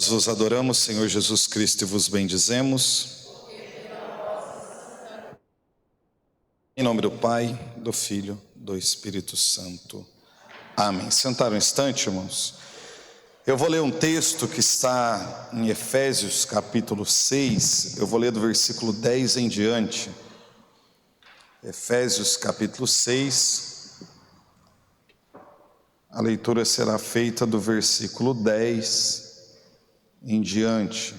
Nós vos adoramos, Senhor Jesus Cristo, e vos bendizemos. Em nome do Pai, do Filho, do Espírito Santo. Amém. Sentaram um instante, irmãos? Eu vou ler um texto que está em Efésios, capítulo 6. Eu vou ler do versículo 10 em diante. Efésios, capítulo 6. A leitura será feita do versículo 10 em diante.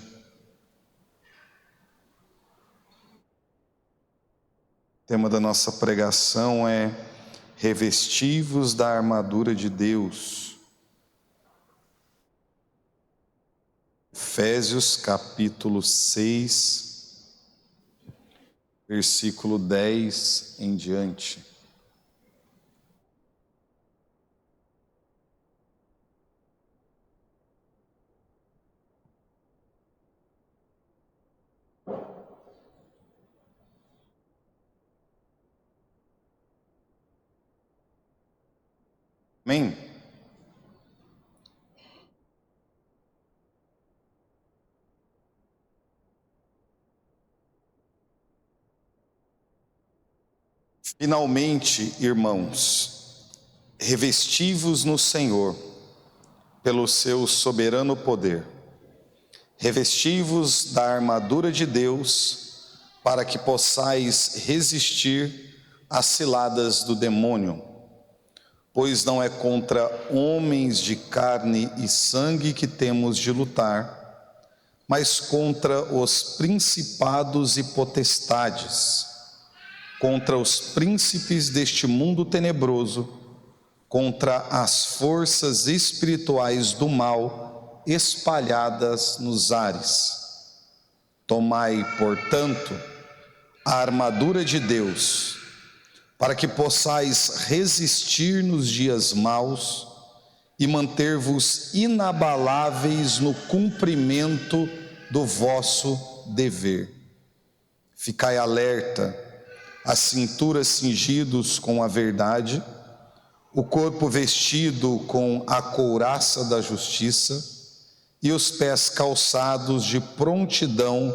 O tema da nossa pregação é revestivos da armadura de Deus. Efésios capítulo 6, versículo 10 em diante. Amém? Finalmente, irmãos, revestivos no Senhor, pelo seu soberano poder, revestivos da armadura de Deus, para que possais resistir às ciladas do demônio. Pois não é contra homens de carne e sangue que temos de lutar, mas contra os principados e potestades, contra os príncipes deste mundo tenebroso, contra as forças espirituais do mal espalhadas nos ares. Tomai, portanto, a armadura de Deus, para que possais resistir nos dias maus e manter-vos inabaláveis no cumprimento do vosso dever. Ficai alerta, a cintura cingidos com a verdade, o corpo vestido com a couraça da justiça e os pés calçados de prontidão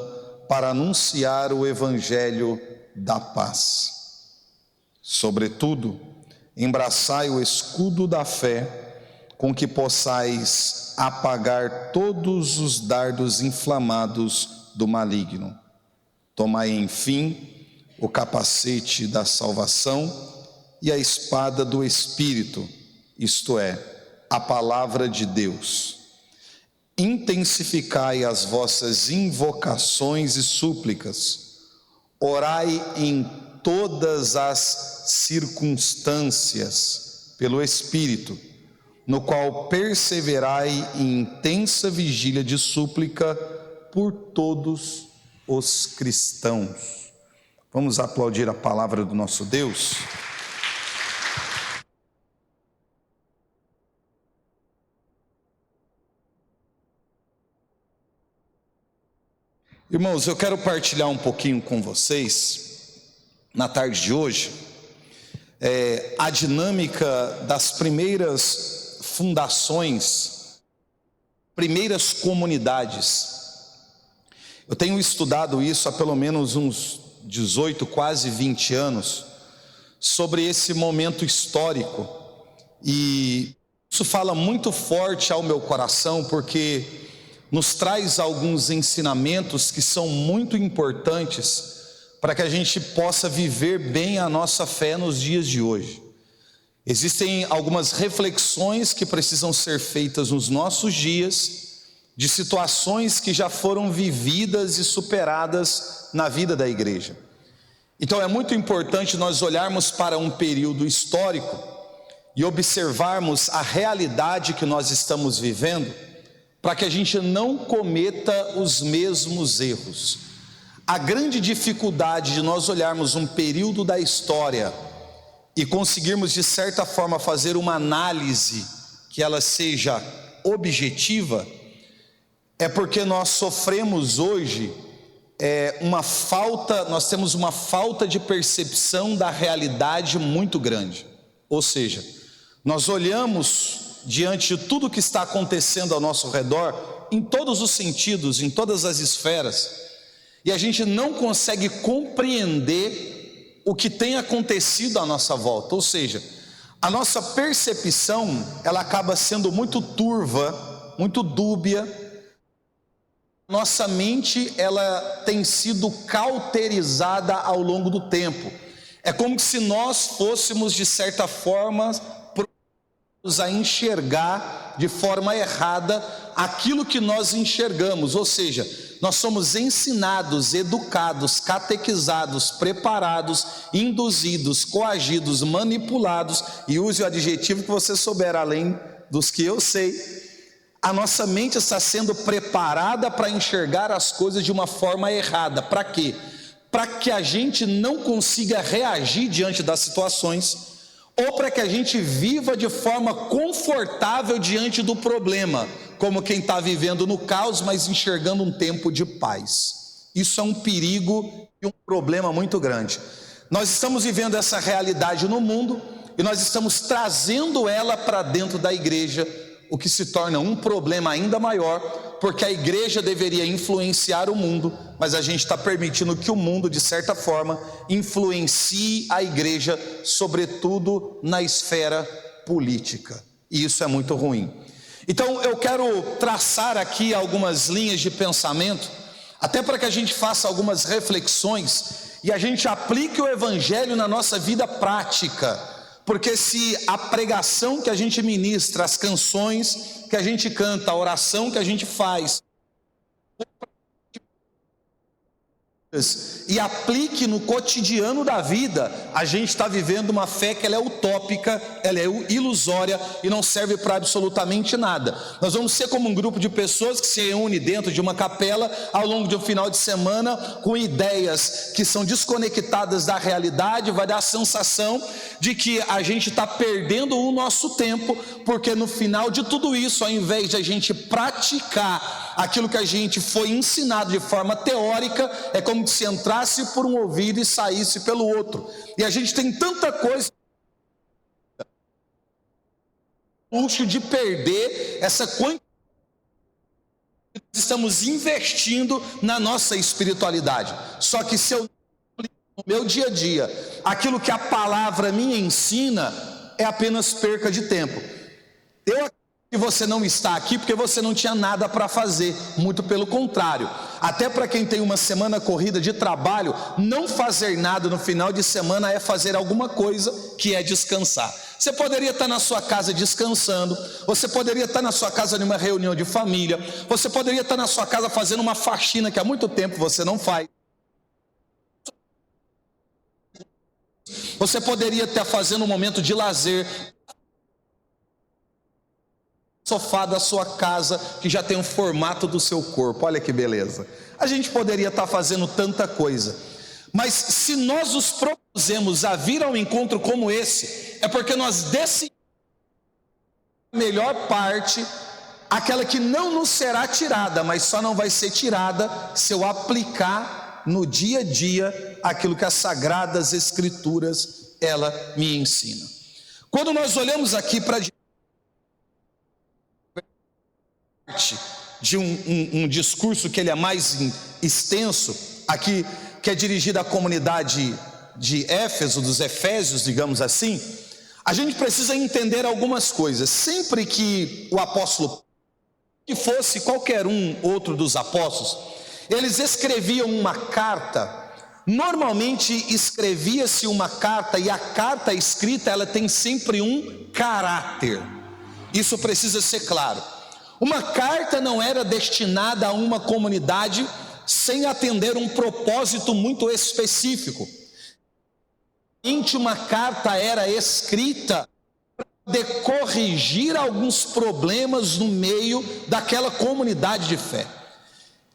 para anunciar o evangelho da paz. Sobretudo, embraçai o escudo da fé, com que possais apagar todos os dardos inflamados do maligno. Tomai, enfim, o capacete da salvação e a espada do Espírito, isto é, a palavra de Deus. Intensificai as vossas invocações e súplicas, orai em todas as circunstâncias pelo Espírito, no qual perseverai em intensa vigília de súplica por todos os cristãos. Vamos aplaudir a palavra do nosso Deus? Irmãos, eu quero partilhar um pouquinho com vocês na tarde de hoje, a dinâmica das primeiras fundações, primeiras comunidades. Eu tenho estudado isso há pelo menos uns 18, quase 20 anos, sobre esse momento histórico, e isso fala muito forte ao meu coração, porque nos traz alguns ensinamentos que são muito importantes para que a gente possa viver bem a nossa fé nos dias de hoje. Existem algumas reflexões que precisam ser feitas nos nossos dias, de situações que já foram vividas e superadas na vida da igreja. Então é muito importante nós olharmos para um período histórico e observarmos a realidade que nós estamos vivendo, para que a gente não cometa os mesmos erros. A grande dificuldade de nós olharmos um período da história e conseguirmos de certa forma fazer uma análise que ela seja objetiva, é porque nós sofremos hoje nós temos uma falta de percepção da realidade muito grande. Ou seja, nós olhamos diante de tudo que está acontecendo ao nosso redor em todos os sentidos, em todas as esferas, e a gente não consegue compreender o que tem acontecido à nossa volta, ou seja, a nossa percepção, ela acaba sendo muito turva, muito dúbia. Nossa mente, ela tem sido cauterizada ao longo do tempo. É como se nós fôssemos, de certa forma, a enxergar de forma errada aquilo que nós enxergamos, ou seja, nós somos ensinados, educados, catequizados, preparados, induzidos, coagidos, manipulados, e use o adjetivo que você souber além dos que eu sei. A nossa mente está sendo preparada para enxergar as coisas de uma forma errada. Para quê? Para que a gente não consiga reagir diante das situações, ou para que a gente viva de forma confortável diante do problema, como quem está vivendo no caos, mas enxergando um tempo de paz. Isso é um perigo e um problema muito grande. Nós estamos vivendo essa realidade no mundo e nós estamos trazendo ela para dentro da igreja, o que se torna um problema ainda maior, porque a igreja deveria influenciar o mundo, mas a gente está permitindo que o mundo, de certa forma, influencie a igreja, sobretudo na esfera política, e isso é muito ruim. Então eu quero traçar aqui algumas linhas de pensamento, até para que a gente faça algumas reflexões, e a gente aplique o evangelho na nossa vida prática, porque se a pregação que a gente ministra, as canções que a gente canta, a oração que a gente faz, e aplique no cotidiano da vida, a gente está vivendo uma fé que ela é utópica, ela é ilusória e não serve para absolutamente nada. Nós vamos ser como um grupo de pessoas que se reúne dentro de uma capela ao longo de um final de semana com ideias que são desconectadas da realidade. Vai dar a sensação de que a gente está perdendo o nosso tempo, porque no final de tudo isso, ao invés de a gente praticar aquilo que a gente foi ensinado de forma teórica, é como se entrasse por um ouvido e saísse pelo outro. E a gente tem tanta coisa, luxo de perder essa quantidade que estamos investindo na nossa espiritualidade. Só que se eu no meu dia a dia aquilo que a palavra me ensina, é apenas perca de tempo. Eu acredito que você não está aqui porque você não tinha nada para fazer, muito pelo contrário. Até para quem tem uma semana corrida de trabalho, não fazer nada no final de semana é fazer alguma coisa, que é descansar. Você poderia estar na sua casa descansando, você poderia estar na sua casa numa reunião de família, você poderia estar na sua casa fazendo uma faxina que há muito tempo você não faz. Você poderia estar fazendo um momento de lazer, sofá da sua casa, que já tem um formato do seu corpo. Olha que beleza. A gente poderia estar fazendo tanta coisa, mas se nós nos propusemos a vir a um encontro como esse, é porque nós decidimos a melhor parte, aquela que não nos será tirada, mas só não vai ser tirada se eu aplicar no dia a dia aquilo que as Sagradas Escrituras ela me ensina. Quando nós olhamos aqui para de um discurso que ele é mais extenso, aqui que é dirigido à comunidade de Éfeso, dos Efésios, digamos assim, a gente precisa entender algumas coisas. Sempre que o apóstolo, que fosse qualquer um outro dos apóstolos, eles escreviam uma carta, normalmente escrevia-se uma carta, e a carta escrita ela tem sempre um caráter, isso precisa ser claro. Uma carta não era destinada a uma comunidade sem atender um propósito muito específico. Uma carta era escrita para corrigir alguns problemas no meio daquela comunidade de fé.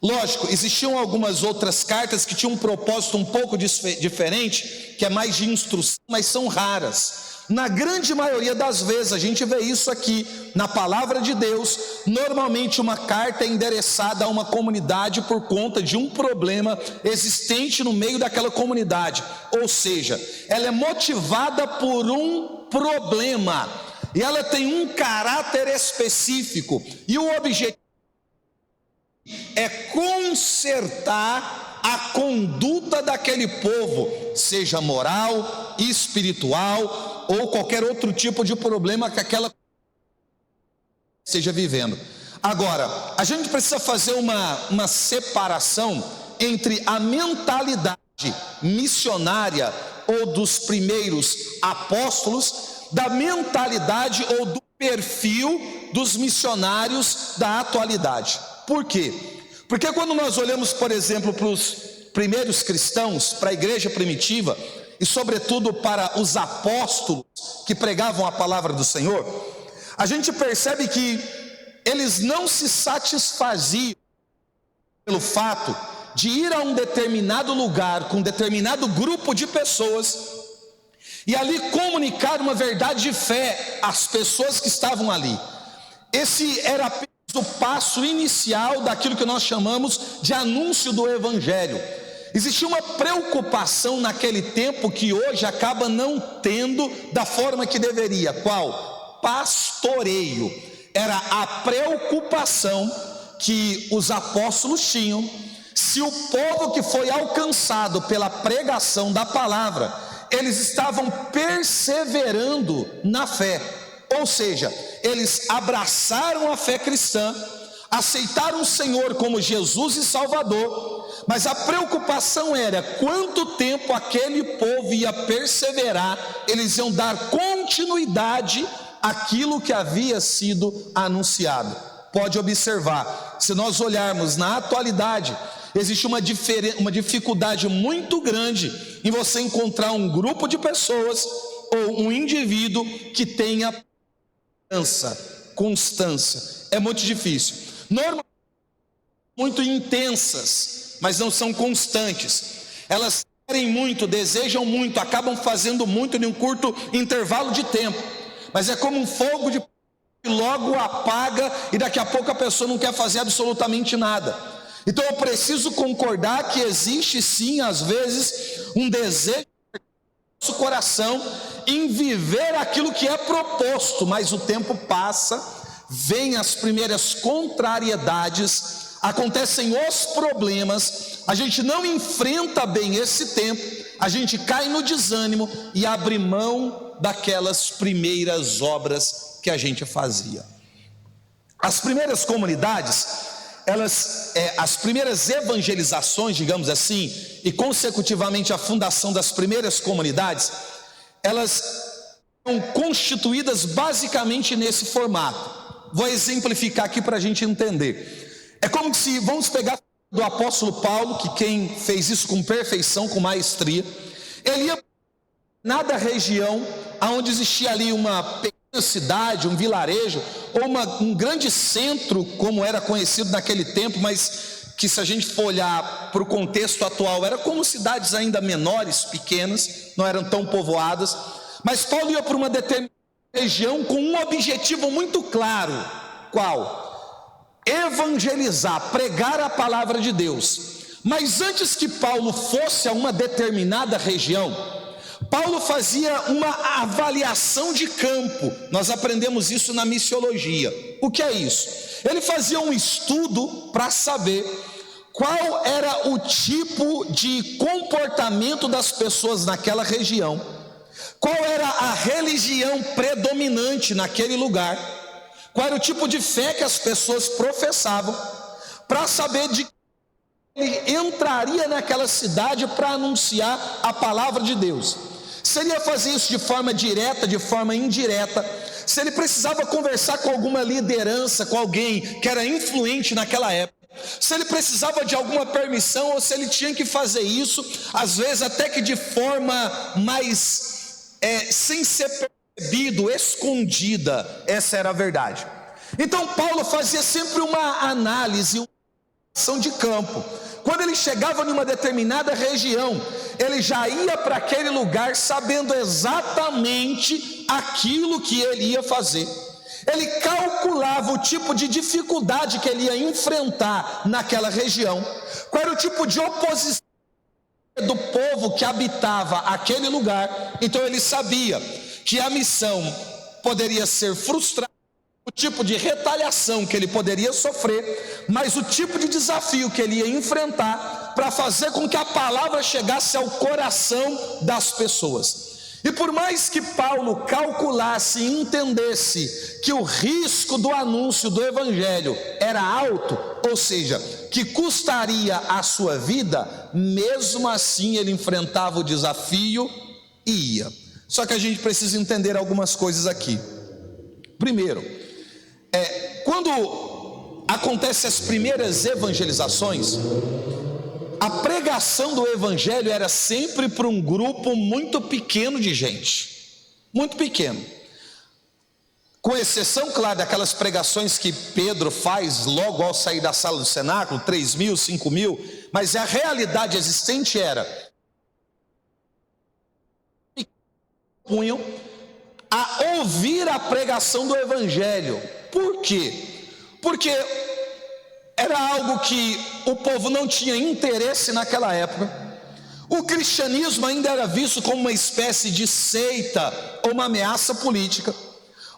Lógico, existiam algumas outras cartas que tinham um propósito um pouco diferente, que é mais de instrução, mas são raras. Na grande maioria das vezes, a gente vê isso aqui na palavra de Deus. Normalmente uma carta é endereçada a uma comunidade por conta de um problema existente no meio daquela comunidade. Ou seja, ela é motivada por um problema, e ela tem um caráter específico, e o objetivo é consertar a conduta daquele povo, seja moral, espiritual ou qualquer outro tipo de problema que aquela esteja vivendo. Agora, a gente precisa fazer uma separação entre a mentalidade missionária ou dos primeiros apóstolos, da mentalidade ou do perfil dos missionários da atualidade. Por quê? Porque quando nós olhamos, por exemplo, para os primeiros cristãos, para a igreja primitiva, e sobretudo para os apóstolos que pregavam a palavra do Senhor, a gente percebe que eles não se satisfaziam pelo fato de ir a um determinado lugar, com um determinado grupo de pessoas, e ali comunicar uma verdade de fé às pessoas que estavam ali. Esse era apenas o passo inicial daquilo que nós chamamos de anúncio do Evangelho. Existia uma preocupação naquele tempo que hoje acaba não tendo da forma que deveria. Qual? Pastoreio. Era a preocupação que os apóstolos tinham se o povo que foi alcançado pela pregação da palavra, eles estavam perseverando na fé. Ou seja, eles abraçaram a fé cristã, aceitaram o Senhor como Jesus e Salvador, mas a preocupação era quanto tempo aquele povo ia perseverar, eles iam dar continuidade àquilo que havia sido anunciado. Pode observar, se nós olharmos na atualidade, existe uma dificuldade muito grande em você encontrar um grupo de pessoas ou um indivíduo que tenha constância. É muito difícil. Normalmente muito intensas, mas não são constantes. Elas querem muito, desejam muito, acabam fazendo muito em um curto intervalo de tempo, mas é como um fogo de que logo apaga e daqui a pouco a pessoa não quer fazer absolutamente nada. Então eu preciso concordar que existe sim, às vezes, um desejo no nosso coração em viver aquilo que é proposto, mas o tempo passa, vêm as primeiras contrariedades, acontecem os problemas, a gente não enfrenta bem esse tempo, a gente cai no desânimo e abre mão daquelas primeiras obras que a gente fazia. As primeiras comunidades, as primeiras evangelizações, digamos assim, e consecutivamente a fundação das primeiras comunidades, elas são constituídas basicamente nesse formato. Vou exemplificar aqui para a gente entender. É como se, vamos pegar do apóstolo Paulo, que quem fez isso com perfeição, com maestria, ele ia nada região onde existia ali uma pequena cidade, um vilarejo, ou um grande centro, como era conhecido naquele tempo, mas que se a gente for olhar para o contexto atual, era como cidades ainda menores, pequenas, não eram tão povoadas, mas Paulo ia para uma determinada região com um objetivo muito claro. Qual? Evangelizar, pregar a palavra de Deus. Mas antes que Paulo fosse a uma determinada região, Paulo fazia uma avaliação de campo. Nós aprendemos isso na missiologia. O que é isso? Ele fazia um estudo para saber qual era o tipo de comportamento das pessoas naquela região, qual era a religião predominante naquele lugar, qual era o tipo de fé que as pessoas professavam, para saber de que ele entraria naquela cidade para anunciar a palavra de Deus. Se ele ia fazer isso de forma direta, de forma indireta, se ele precisava conversar com alguma liderança, com alguém que era influente naquela época, se ele precisava de alguma permissão, ou se ele tinha que fazer isso, às vezes até que de forma mais, sem ser percebido, escondida, essa era a verdade. Então Paulo fazia sempre uma análise, uma ação de campo. Quando ele chegava em uma determinada região, ele já ia para aquele lugar sabendo exatamente aquilo que ele ia fazer. Ele calculava o tipo de dificuldade que ele ia enfrentar naquela região, qual era o tipo de oposição do povo que habitava aquele lugar. Então ele sabia que a missão poderia ser frustrada, o tipo de retaliação que ele poderia sofrer, mas o tipo de desafio que ele ia enfrentar para fazer com que a palavra chegasse ao coração das pessoas. E por mais que Paulo calculasse e entendesse que o risco do anúncio do evangelho era alto, ou seja, que custaria a sua vida, mesmo assim ele enfrentava o desafio e ia. Só que a gente precisa entender algumas coisas aqui. Primeiro, quando acontecem as primeiras evangelizações, a pregação do evangelho era sempre para um grupo muito pequeno de gente, muito pequeno, com exceção, claro, daquelas pregações que Pedro faz logo ao sair da sala do cenáculo, 3.000, 5.000, mas a realidade existente era punham a ouvir a pregação do evangelho. Por quê? Porque era algo que o povo não tinha interesse naquela época. O cristianismo ainda era visto como uma espécie de seita ou uma ameaça política.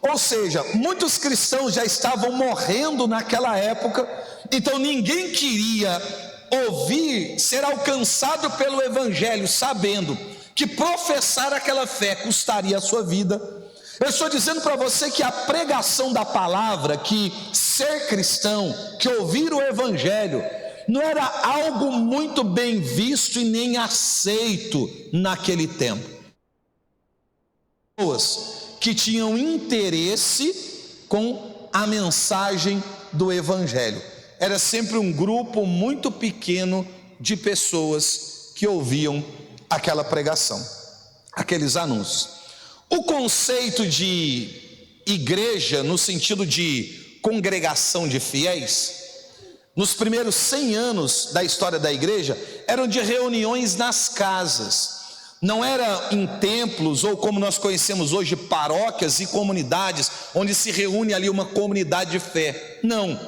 Ou seja, muitos cristãos já estavam morrendo naquela época, então ninguém queria ouvir, ser alcançado pelo evangelho, sabendo que professar aquela fé custaria a sua vida. Eu estou dizendo para você que a pregação da palavra, que ser cristão, que ouvir o evangelho, não era algo muito bem visto e nem aceito naquele tempo. Pessoas que tinham interesse com a mensagem do evangelho. Era sempre um grupo muito pequeno de pessoas que ouviam aquela pregação, aqueles anúncios. O conceito de igreja, no sentido de congregação de fiéis, nos primeiros 100 anos da história da igreja, eram de reuniões nas casas. Não era em templos, ou como nós conhecemos hoje, paróquias e comunidades, onde se reúne ali uma comunidade de fé. Não.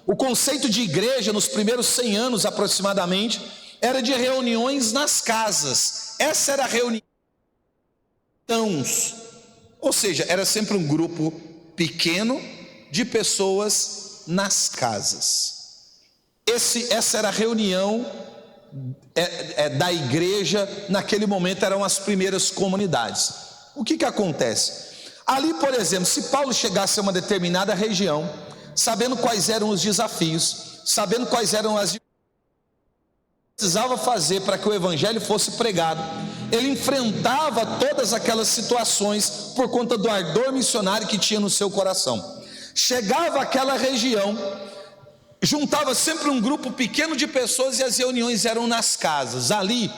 O conceito de igreja, nos primeiros 100 anos aproximadamente, era de reuniões nas casas. Essa era a reunião. Ou seja, era sempre um grupo pequeno de pessoas nas casas. Essa era a reunião da igreja. Naquele momento eram as primeiras comunidades. O que acontece? Ali, por exemplo, se Paulo chegasse a uma determinada região, sabendo quais eram os desafios, sabendo quais eram as precisava fazer para que o evangelho fosse pregado, ele enfrentava todas aquelas situações por conta do ardor missionário que tinha no seu coração. Chegava àquela região, juntava sempre um grupo pequeno de pessoas e as reuniões eram nas casas. Ali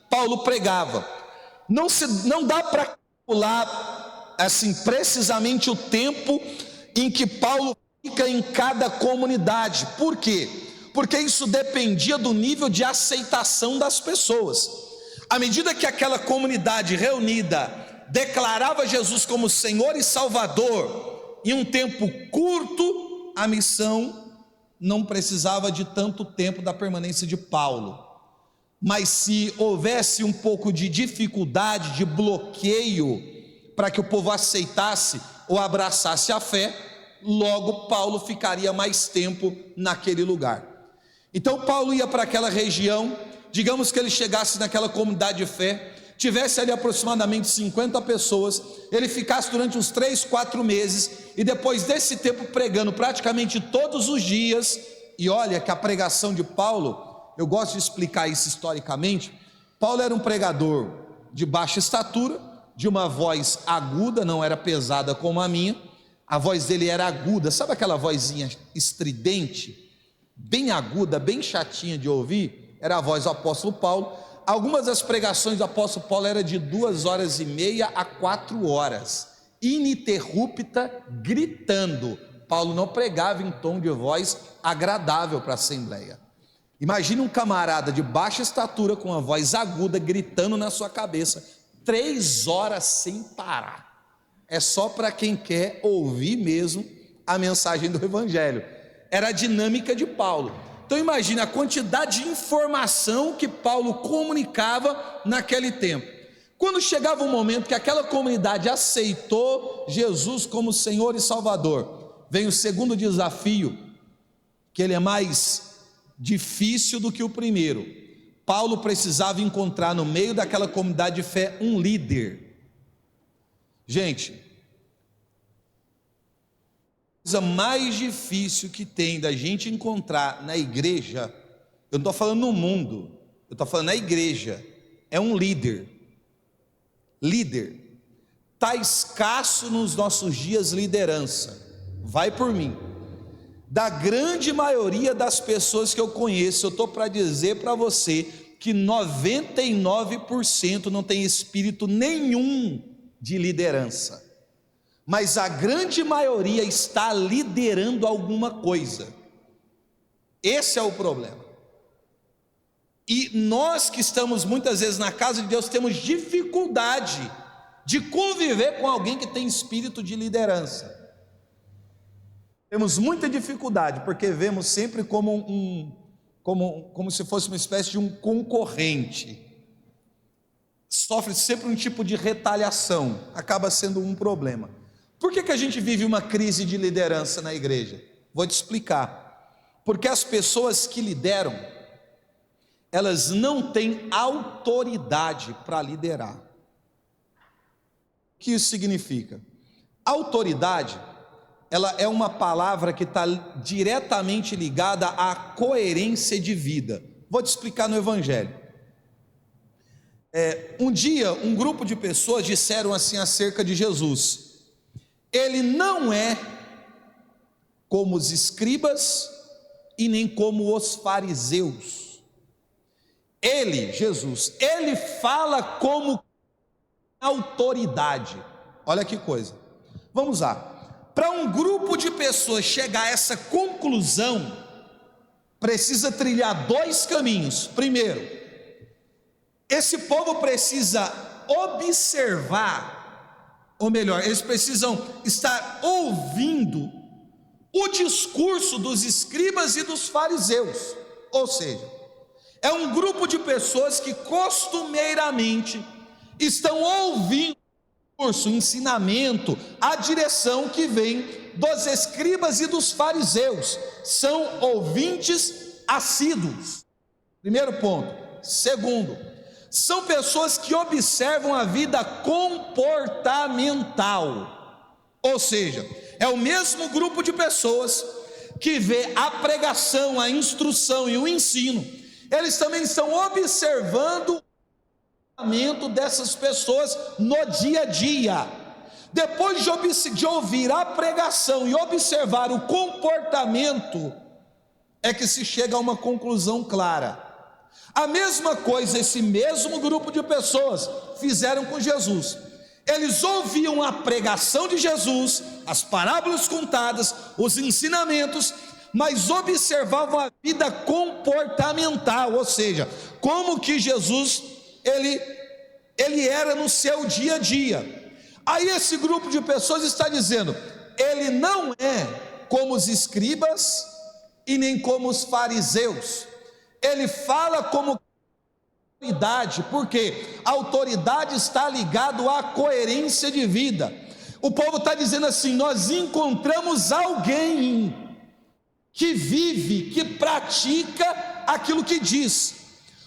Paulo pregava. Não dá para calcular assim precisamente o tempo em que Paulo fica em cada comunidade. Por quê? Porque isso dependia do nível de aceitação das pessoas. À medida que aquela comunidade reunida declarava Jesus como Senhor e Salvador, em um tempo curto, a missão não precisava de tanto tempo da permanência de Paulo. Mas se houvesse um pouco de dificuldade, de bloqueio, para que o povo aceitasse ou abraçasse a fé, logo Paulo ficaria mais tempo naquele lugar. Então Paulo ia para aquela região, digamos que ele chegasse naquela comunidade de fé, tivesse ali aproximadamente 50 pessoas, ele ficasse durante uns 3, 4 meses, e depois desse tempo pregando praticamente todos os dias. E olha que a pregação de Paulo, eu gosto de explicar isso historicamente. Paulo era um pregador de baixa estatura, de uma voz aguda, não era pesada como a minha, a voz dele era aguda, sabe aquela vozinha estridente, bem aguda, bem chatinha de ouvir? Era a voz do apóstolo Paulo. Algumas das pregações do apóstolo Paulo eram de 2h30 a 4 horas, ininterrupta, gritando. Paulo não pregava em tom de voz agradável para a assembleia. Imagine um camarada de baixa estatura com uma voz aguda gritando na sua cabeça 3 horas sem parar. É só para quem quer ouvir mesmo a mensagem do evangelho. Era a dinâmica de Paulo. Então imagine a quantidade de informação que Paulo comunicava naquele tempo. Quando chegava um momento que aquela comunidade aceitou Jesus como Senhor e Salvador, vem o segundo desafio, que ele é mais difícil do que o primeiro. Paulo precisava encontrar no meio daquela comunidade de fé um líder. Gente, a coisa mais difícil que tem da gente encontrar na igreja, eu não estou falando no mundo, eu estou falando na igreja, é um líder. Líder. Está escasso nos nossos dias liderança, vai por mim. Da grande maioria das pessoas que eu conheço, eu estou para dizer para você que 99% não tem espírito nenhum de liderança, mas a grande maioria está liderando alguma coisa. Esse é o problema. E nós que estamos muitas vezes na casa de Deus temos dificuldade de conviver com alguém que tem espírito de liderança. Temos muita dificuldade, porque vemos sempre como se fosse uma espécie de um concorrente. Sofre sempre um tipo de retaliação, acaba sendo um problema. Por que a gente vive uma crise de liderança na igreja? Vou te explicar. Porque as pessoas que lideram, elas não têm autoridade para liderar. O que isso significa? Autoridade, ela é uma palavra que está diretamente ligada à coerência de vida. Vou te explicar no Evangelho. Um dia, um grupo de pessoas disseram assim acerca de Jesus: ele não é como os escribas e nem como os fariseus. Ele, Jesus, ele fala como autoridade. Olha que coisa. Vamos lá. Para um grupo de pessoas chegar a essa conclusão, precisa trilhar dois caminhos. Primeiro, esse povo precisa observar, ou melhor, eles precisam estar ouvindo o discurso dos escribas e dos fariseus. Ou seja, é um grupo de pessoas que costumeiramente estão ouvindo o discurso, o ensinamento, a direção que vem dos escribas e dos fariseus. São ouvintes assíduos. Primeiro ponto. Segundo, são pessoas que observam a vida comportamental. Ou seja, é o mesmo grupo de pessoas que vê a pregação, a instrução e o ensino. Eles também estão observando o comportamento dessas pessoas no dia a dia. Depois de ouvir a pregação e observar o comportamento, é que se chega a uma conclusão clara. A mesma coisa esse mesmo grupo de pessoas fizeram com Jesus. Eles ouviam a pregação de Jesus, as parábolas contadas, os ensinamentos, mas observavam a vida comportamental, ou seja, como que Jesus ele era no seu dia a dia. Aí esse grupo de pessoas está dizendo: ele não é como os escribas e nem como os fariseus. Ele fala como autoridade, porque a autoridade está ligada à coerência de vida. O povo está dizendo assim: nós encontramos alguém que vive, que pratica aquilo que diz.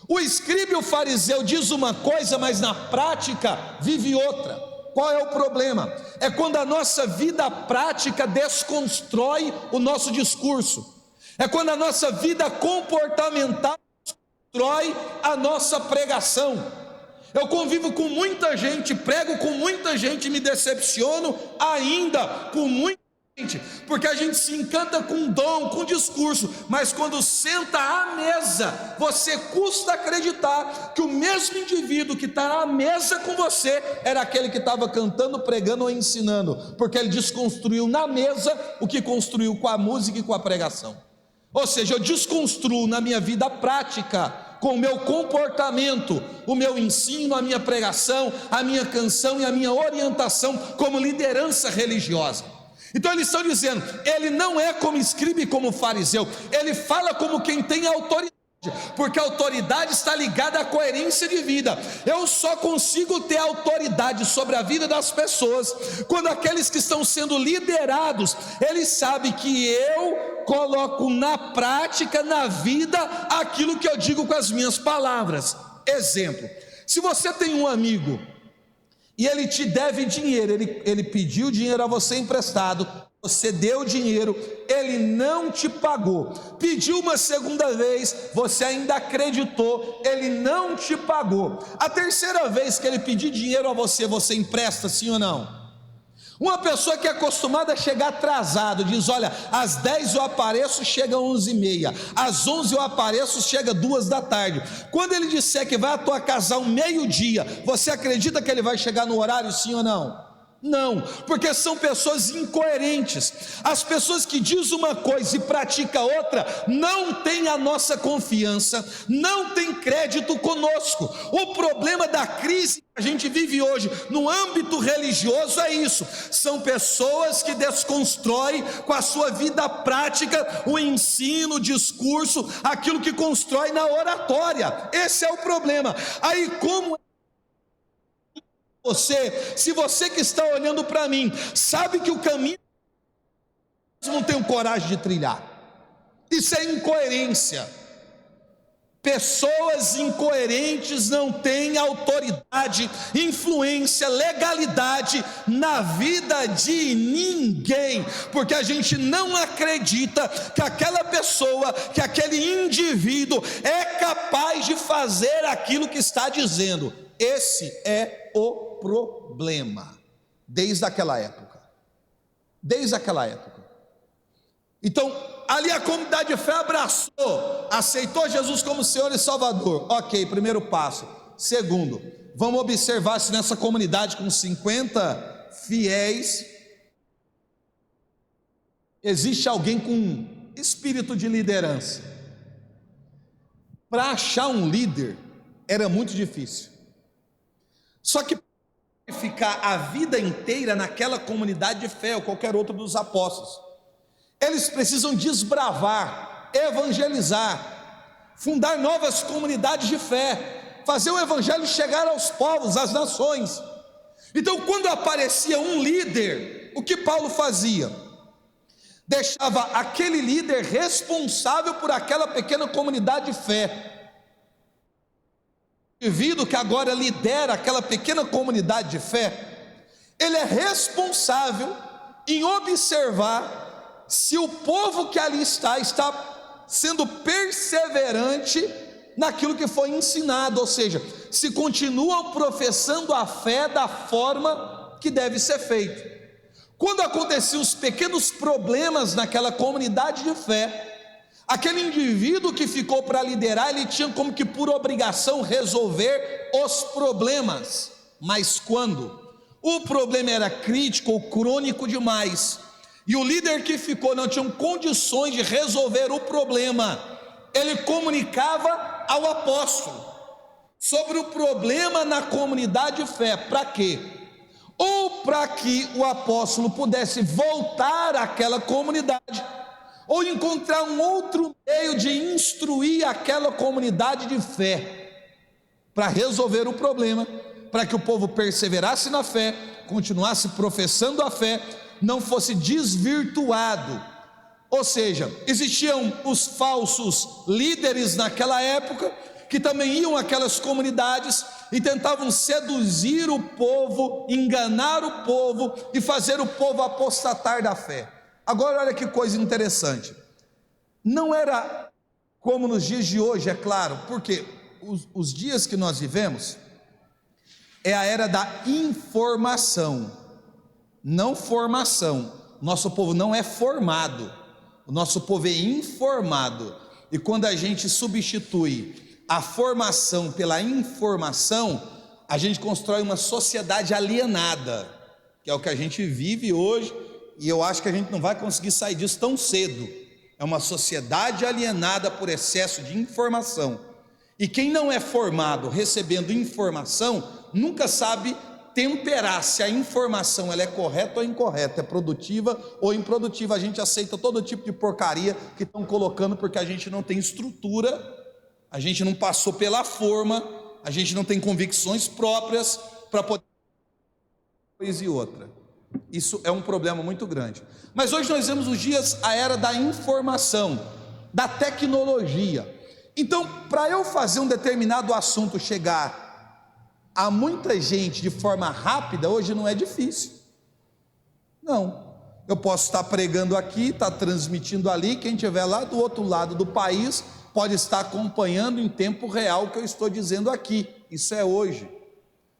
O escriba e o fariseu diz uma coisa, mas na prática vive outra. Qual é o problema? É quando a nossa vida prática desconstrói o nosso discurso. É quando a nossa vida comportamental destrói a nossa pregação. Eu convivo com muita gente, prego com muita gente, me decepciono ainda com muita gente, porque a gente se encanta com dom, com discurso, mas quando senta à mesa, você custa acreditar que o mesmo indivíduo que está à mesa com você era aquele que estava cantando, pregando ou ensinando, porque ele desconstruiu na mesa o que construiu com a música e com a pregação. Ou seja, eu desconstruo na minha vida prática, com o meu comportamento, o meu ensino, a minha pregação, a minha canção e a minha orientação como liderança religiosa. Então eles estão dizendo: ele não é como escriba e como fariseu, ele fala como quem tem autoridade. porque a autoridade está ligada à coerência de vida. Eu só consigo ter autoridade sobre a vida das pessoas quando aqueles que estão sendo liderados, eles sabem que eu coloco na prática, na vida, aquilo que eu digo com as minhas palavras. Exemplo: se você tem um amigo e ele te deve dinheiro, ele pediu dinheiro a você emprestado, você deu dinheiro, ele não te pagou, pediu uma segunda vez, você ainda acreditou, ele não te pagou, a terceira vez que ele pedir dinheiro a você, você empresta, sim ou não? Uma pessoa que é acostumada a chegar atrasado, diz: olha, às 10 eu apareço, chega às 11h30, às 11 eu apareço, chega 2 da tarde. Quando ele disser que vai à tua casa ao meio-dia, você acredita que ele vai chegar no horário, sim ou não? Não, porque são pessoas incoerentes. As pessoas que dizem uma coisa e praticam outra não têm a nossa confiança, não têm crédito conosco. O problema da crise que a gente vive hoje no âmbito religioso é isso: são pessoas que desconstroem com a sua vida prática o ensino, o discurso, aquilo que constrói na oratória. Esse é o problema. Aí como se você que está olhando para mim, sabe que o caminho eu não tenho coragem de trilhar, isso é incoerência. Pessoas incoerentes não têm autoridade, influência, legalidade na vida de ninguém, porque a gente não acredita que aquela pessoa, que aquele indivíduo é capaz de fazer aquilo que está dizendo. Esse é o problema, desde aquela época. Então, ali a comunidade de fé abraçou, aceitou Jesus como Senhor e Salvador. Ok, primeiro passo. Segundo, vamos observar se nessa comunidade com 50 fiéis existe alguém com espírito de liderança. Para achar um líder era muito difícil. Só que ficar a vida inteira naquela comunidade de fé ou qualquer outro dos apóstolos, eles precisam desbravar, evangelizar, fundar novas comunidades de fé, fazer o evangelho chegar aos povos, às nações. Então, quando aparecia um líder, o que Paulo fazia? Deixava aquele líder responsável por aquela pequena comunidade de fé. O indivíduo que agora lidera aquela pequena comunidade de fé, ele é responsável em observar se o povo que ali está sendo perseverante naquilo que foi ensinado, ou seja, se continuam professando a fé da forma que deve ser feito. Quando aconteciam os pequenos problemas naquela comunidade de fé, aquele indivíduo que ficou para liderar, ele tinha como que por obrigação resolver os problemas. Mas quando o problema era crítico ou crônico demais, e o líder que ficou não tinha condições de resolver o problema, ele comunicava ao apóstolo sobre o problema na comunidade de fé. Para quê? Ou para que o apóstolo pudesse voltar àquela comunidade, ou encontrar um outro meio de instruir aquela comunidade de fé, para resolver o problema, para que o povo perseverasse na fé, continuasse professando a fé, não fosse desvirtuado. Ou seja, existiam os falsos líderes naquela época, que também iam àquelas comunidades e tentavam seduzir o povo, enganar o povo e fazer o povo apostatar da fé. Agora olha que coisa interessante, não era como nos dias de hoje, é claro, porque os dias que nós vivemos é a era da informação, não formação. Nosso povo não é formado, o nosso povo é informado, e quando a gente substitui a formação pela informação, a gente constrói uma sociedade alienada, que é o que a gente vive hoje. E eu acho que a gente não vai conseguir sair disso tão cedo. É uma sociedade alienada por excesso de informação. E quem não é formado recebendo informação, nunca sabe temperar se a informação ela é correta ou incorreta, é produtiva ou improdutiva. A gente aceita todo tipo de porcaria que estão colocando, porque a gente não tem estrutura A gente não passou pela forma, a gente não tem convicções próprias para poder coisa e outra. Isso é um problema muito grande. Mas hoje nós vemos os dias, a era da informação, da tecnologia. Então, para eu fazer um determinado assunto chegar a muita gente de forma rápida, hoje não é difícil. Não. Eu posso estar pregando aqui, estar transmitindo ali, quem estiver lá do outro lado do país pode estar acompanhando em tempo real o que eu estou dizendo aqui. Isso é hoje.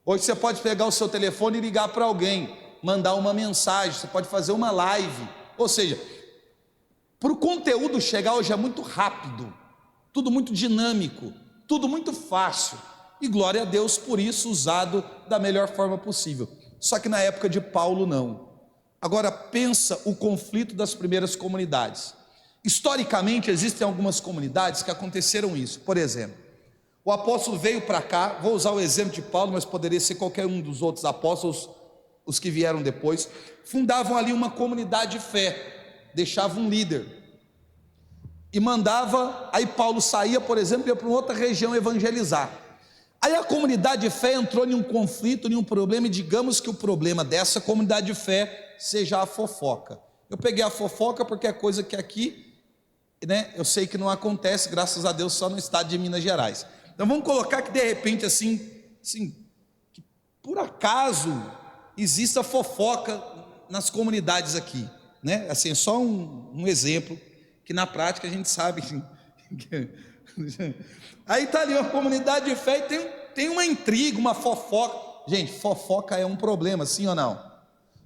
Hoje você pode pegar o seu telefone e ligar para alguém, mandar uma mensagem, você pode fazer uma live. Ou seja, para o conteúdo chegar hoje é muito rápido, tudo muito dinâmico, tudo muito fácil. E glória a Deus por isso, usado da melhor forma possível. Só que na época de Paulo não. Agora pensa o conflito das primeiras comunidades. Historicamente existem algumas comunidades que aconteceram isso. Por exemplo, o apóstolo veio para cá, vou usar o exemplo de Paulo, mas poderia ser qualquer um dos outros apóstolos, os que vieram depois, fundavam ali uma comunidade de fé, deixavam um líder, e mandava, aí Paulo saía, por exemplo, ia para uma outra região evangelizar. Aí a comunidade de fé entrou em um conflito, em um problema, e digamos que o problema dessa comunidade de fé seja a fofoca. Eu peguei a fofoca porque é coisa que aqui, né, eu sei que não acontece, graças a Deus, só no estado de Minas Gerais. Então vamos colocar que de repente assim que por acaso exista fofoca nas comunidades aqui, né? Assim, só um exemplo que na prática a gente sabe. Aí está ali uma comunidade de fé e tem uma intriga, uma fofoca. Gente, fofoca é um problema, sim ou não?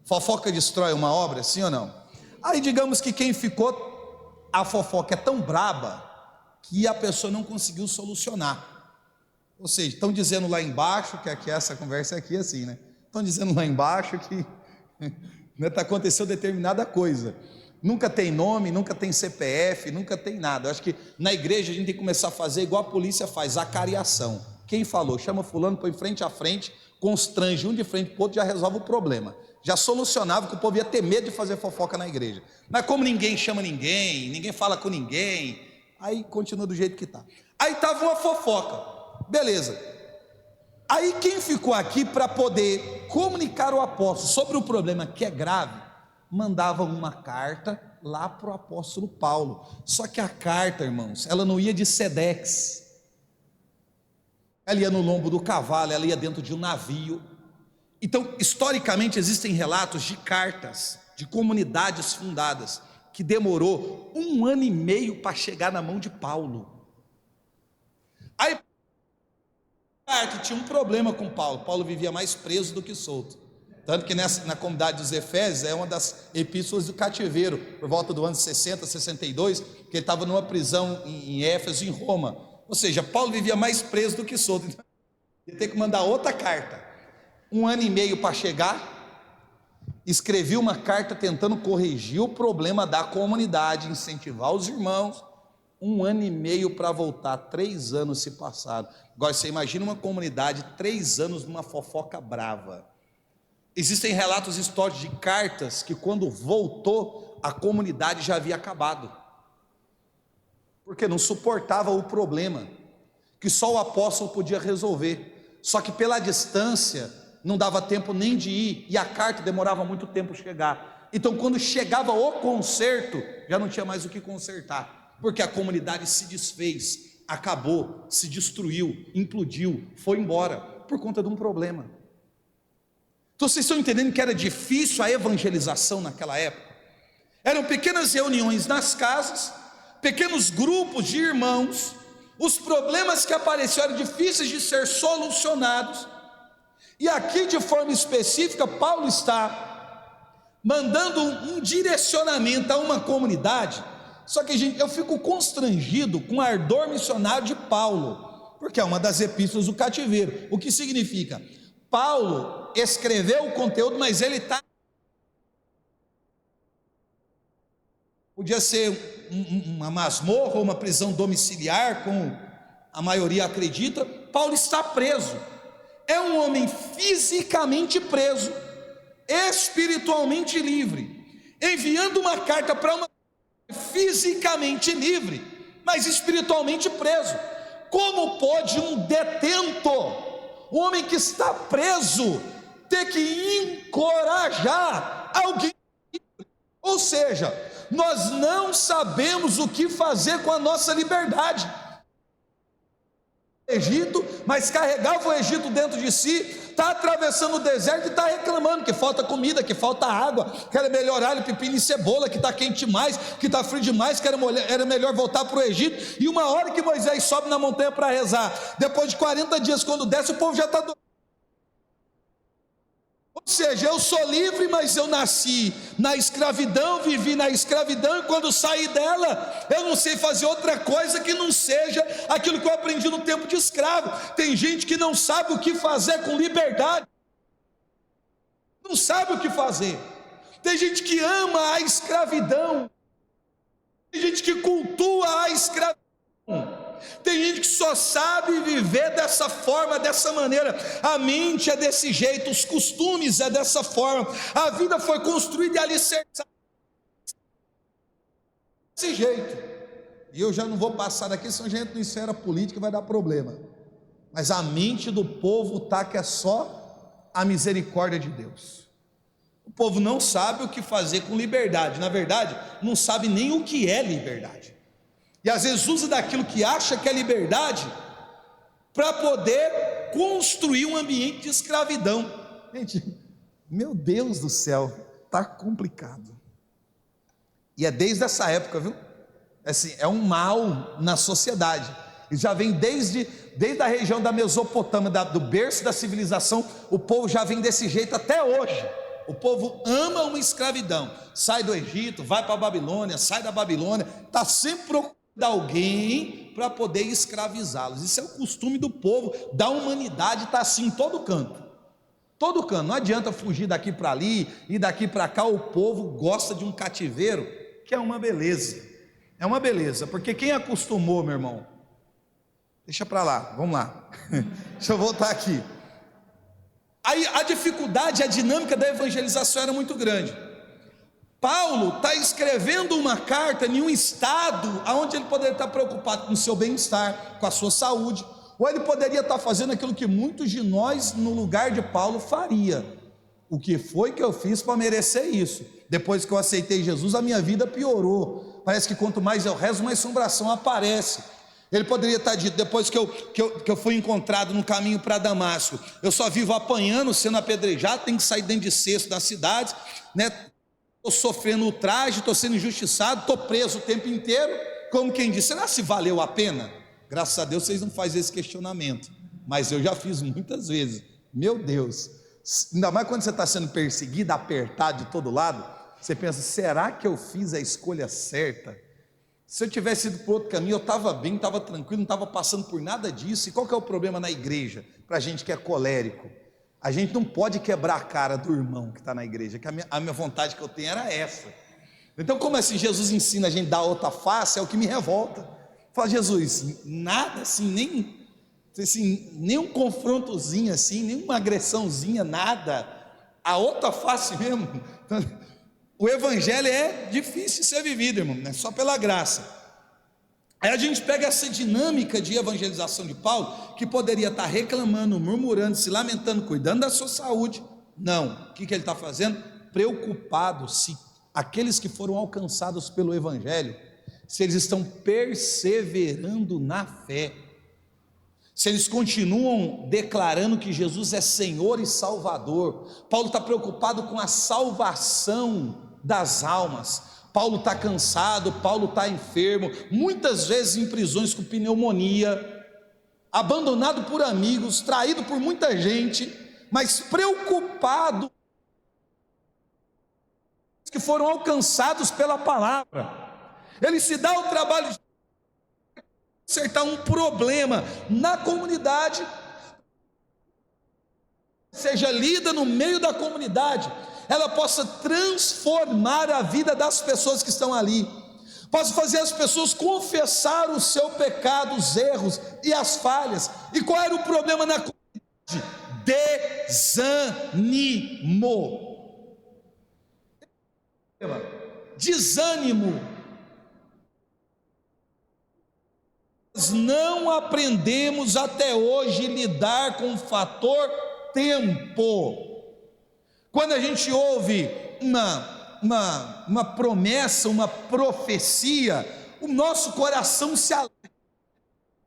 Fofoca destrói uma obra, sim ou não? Aí digamos que quem ficou, a fofoca é tão braba que a pessoa não conseguiu solucionar. Ou seja, estão dizendo lá embaixo, que aqui essa conversa é aqui assim, né? Estão dizendo lá embaixo que aconteceu determinada coisa. Nunca tem nome, nunca tem CPF, nunca tem nada. Eu acho que na igreja a gente tem que começar a fazer igual a polícia faz, acariação. Quem falou, chama fulano, põe frente a frente, constrange um de frente para o outro, já resolve o problema. Já solucionava que o povo ia ter medo de fazer fofoca na igreja. Mas como ninguém chama ninguém, ninguém fala com ninguém, aí continua do jeito que está. Aí estava uma fofoca. Beleza, aí quem ficou aqui para poder comunicar ao apóstolo sobre o problema que é grave, mandava uma carta lá para o apóstolo Paulo. Só que a carta, irmãos, ela não ia de Sedex, ela ia no lombo do cavalo, ela ia dentro de um navio. Então, historicamente existem relatos de cartas, de comunidades fundadas, que demorou 1 ano e meio para chegar na mão de Paulo. Aí que tinha um problema com Paulo. Paulo vivia mais preso do que solto. Tanto que na comunidade dos Efésios é uma das epístolas do cativeiro, por volta do ano 60, 62, que ele estava numa prisão em Éfeso, em Roma. Ou seja, Paulo vivia mais preso do que solto. Então, ia ter que mandar outra carta. 1 ano e meio para chegar, escrevi uma carta tentando corrigir o problema da comunidade, incentivar os irmãos. 1 ano e meio para voltar, 3 anos se passaram. Agora você imagina uma comunidade, 3 anos numa fofoca brava. Existem relatos históricos de cartas que quando voltou, a comunidade já havia acabado, porque não suportava o problema, que só o apóstolo podia resolver. Só que pela distância, não dava tempo nem de ir, e a carta demorava muito tempo chegar. Então quando chegava o conserto, já não tinha mais o que consertar, porque a comunidade se desfez, acabou, se destruiu, implodiu, foi embora, por conta de um problema. Então vocês estão entendendo que era difícil a evangelização naquela época? Eram pequenas reuniões nas casas, pequenos grupos de irmãos, os problemas que apareciam eram difíceis de ser solucionados, e aqui de forma específica Paulo está mandando um direcionamento a uma comunidade. Só que, gente, eu fico constrangido com o ardor missionário de Paulo, porque é uma das epístolas do cativeiro. O que significa? Paulo escreveu o conteúdo, mas ele está... Podia ser uma masmorra ou uma prisão domiciliar, como a maioria acredita. Paulo está preso. É um homem fisicamente preso, espiritualmente livre, enviando uma carta para uma... fisicamente livre, mas espiritualmente preso. Como pode um detento, um homem que está preso, ter que encorajar alguém? Ou seja, nós não sabemos o que fazer com a nossa liberdade. Egito, mas carregava o Egito dentro de si, está atravessando o deserto e está reclamando que falta comida, que falta água, que era melhor alho, pepino e cebola, que está quente demais, que está frio demais, que era melhor voltar para o Egito. E uma hora que Moisés sobe na montanha para rezar, depois de 40 dias, quando desce, o povo já está dormindo. Ou seja, eu sou livre, mas eu nasci na escravidão, vivi na escravidão, e quando saí dela, eu não sei fazer outra coisa que não seja aquilo que eu aprendi no tempo de escravo. Tem gente que não sabe o que fazer com liberdade, não sabe o que fazer. Tem gente que ama a escravidão, tem gente que cultua a escravidão. Tem gente que só sabe viver dessa forma, dessa maneira. A mente é desse jeito, os costumes é dessa forma. A vida foi construída e alicerçada desse jeito. E eu já não vou passar daqui, senão a gente não esfera política, vai dar problema. Mas a mente do povo está que é só a misericórdia de Deus. O povo não sabe o que fazer com liberdade. Na verdade, não sabe nem o que é liberdade. E às vezes usa daquilo que acha que é liberdade para poder construir um ambiente de escravidão. Gente, meu Deus do céu, está complicado. E é desde essa época, viu? Assim, é um mal na sociedade. E já vem desde a região da Mesopotâmia, do berço da civilização, o povo já vem desse jeito até hoje. O povo ama uma escravidão. Sai do Egito, vai para a Babilônia, sai da Babilônia, está sempre procurando alguém para poder escravizá-los. Isso é o costume do povo, da humanidade, está assim em todo canto. Todo canto, não adianta fugir daqui para ali e daqui para cá. O povo gosta de um cativeiro, que é uma beleza. É uma beleza, porque quem acostumou, meu irmão, deixa para lá, vamos lá. Deixa eu voltar aqui. Aí a dificuldade, a dinâmica da evangelização era muito grande. Paulo está escrevendo uma carta em um estado onde ele poderia estar preocupado com o seu bem-estar, com a sua saúde, ou ele poderia estar fazendo aquilo que muitos de nós no lugar de Paulo faria. O que foi que eu fiz para merecer isso? Depois que eu aceitei Jesus, a minha vida piorou. Parece que quanto mais eu rezo, mais assombração aparece. Ele poderia estar dito, depois que eu fui encontrado no caminho para Damasco, eu só vivo apanhando, sendo apedrejado, tenho que sair dentro de cesto das cidades, né? Estou sofrendo ultraje, estou sendo injustiçado, estou preso o tempo inteiro. Como quem diz, será se valeu a pena? Graças a Deus vocês não fazem esse questionamento, mas eu já fiz muitas vezes. Meu Deus, ainda mais quando você está sendo perseguido, apertado de todo lado, você pensa, será que eu fiz a escolha certa? Se eu tivesse ido para outro caminho, eu estava bem, estava tranquilo, não estava passando por nada disso. E qual que é o problema na igreja, para a gente que é colérico? A gente não pode quebrar a cara do irmão que está na igreja, que a minha vontade que eu tenho era essa. Então, como assim Jesus ensina a gente a dar outra face, é o que me revolta. Fala, Jesus, nada assim, nem um confrontozinho assim, nem uma agressãozinha, nada. A outra face mesmo. O evangelho é difícil de ser vivido, irmão, é só pela graça. Aí a gente pega essa dinâmica de evangelização de Paulo, que poderia estar reclamando, murmurando, se lamentando, cuidando da sua saúde. Não, o que ele está fazendo? Preocupado se aqueles que foram alcançados pelo evangelho, se eles estão perseverando na fé, se eles continuam declarando que Jesus é Senhor e Salvador. Paulo está preocupado com a salvação das almas. Paulo está cansado, Paulo está enfermo, muitas vezes em prisões com pneumonia, abandonado por amigos, traído por muita gente, mas preocupado que foram alcançados pela palavra. Ele se dá o trabalho de acertar um problema na comunidade, seja lida no meio da comunidade, ela possa transformar a vida das pessoas que estão ali, possa fazer as pessoas confessar o seu pecado, os erros e as falhas. E qual era o problema na comunidade? Desânimo. Desânimo. nós não aprendemos até hoje a lidar com o fator tempo. Quando a gente ouve uma promessa, uma profecia, o nosso coração se alegra.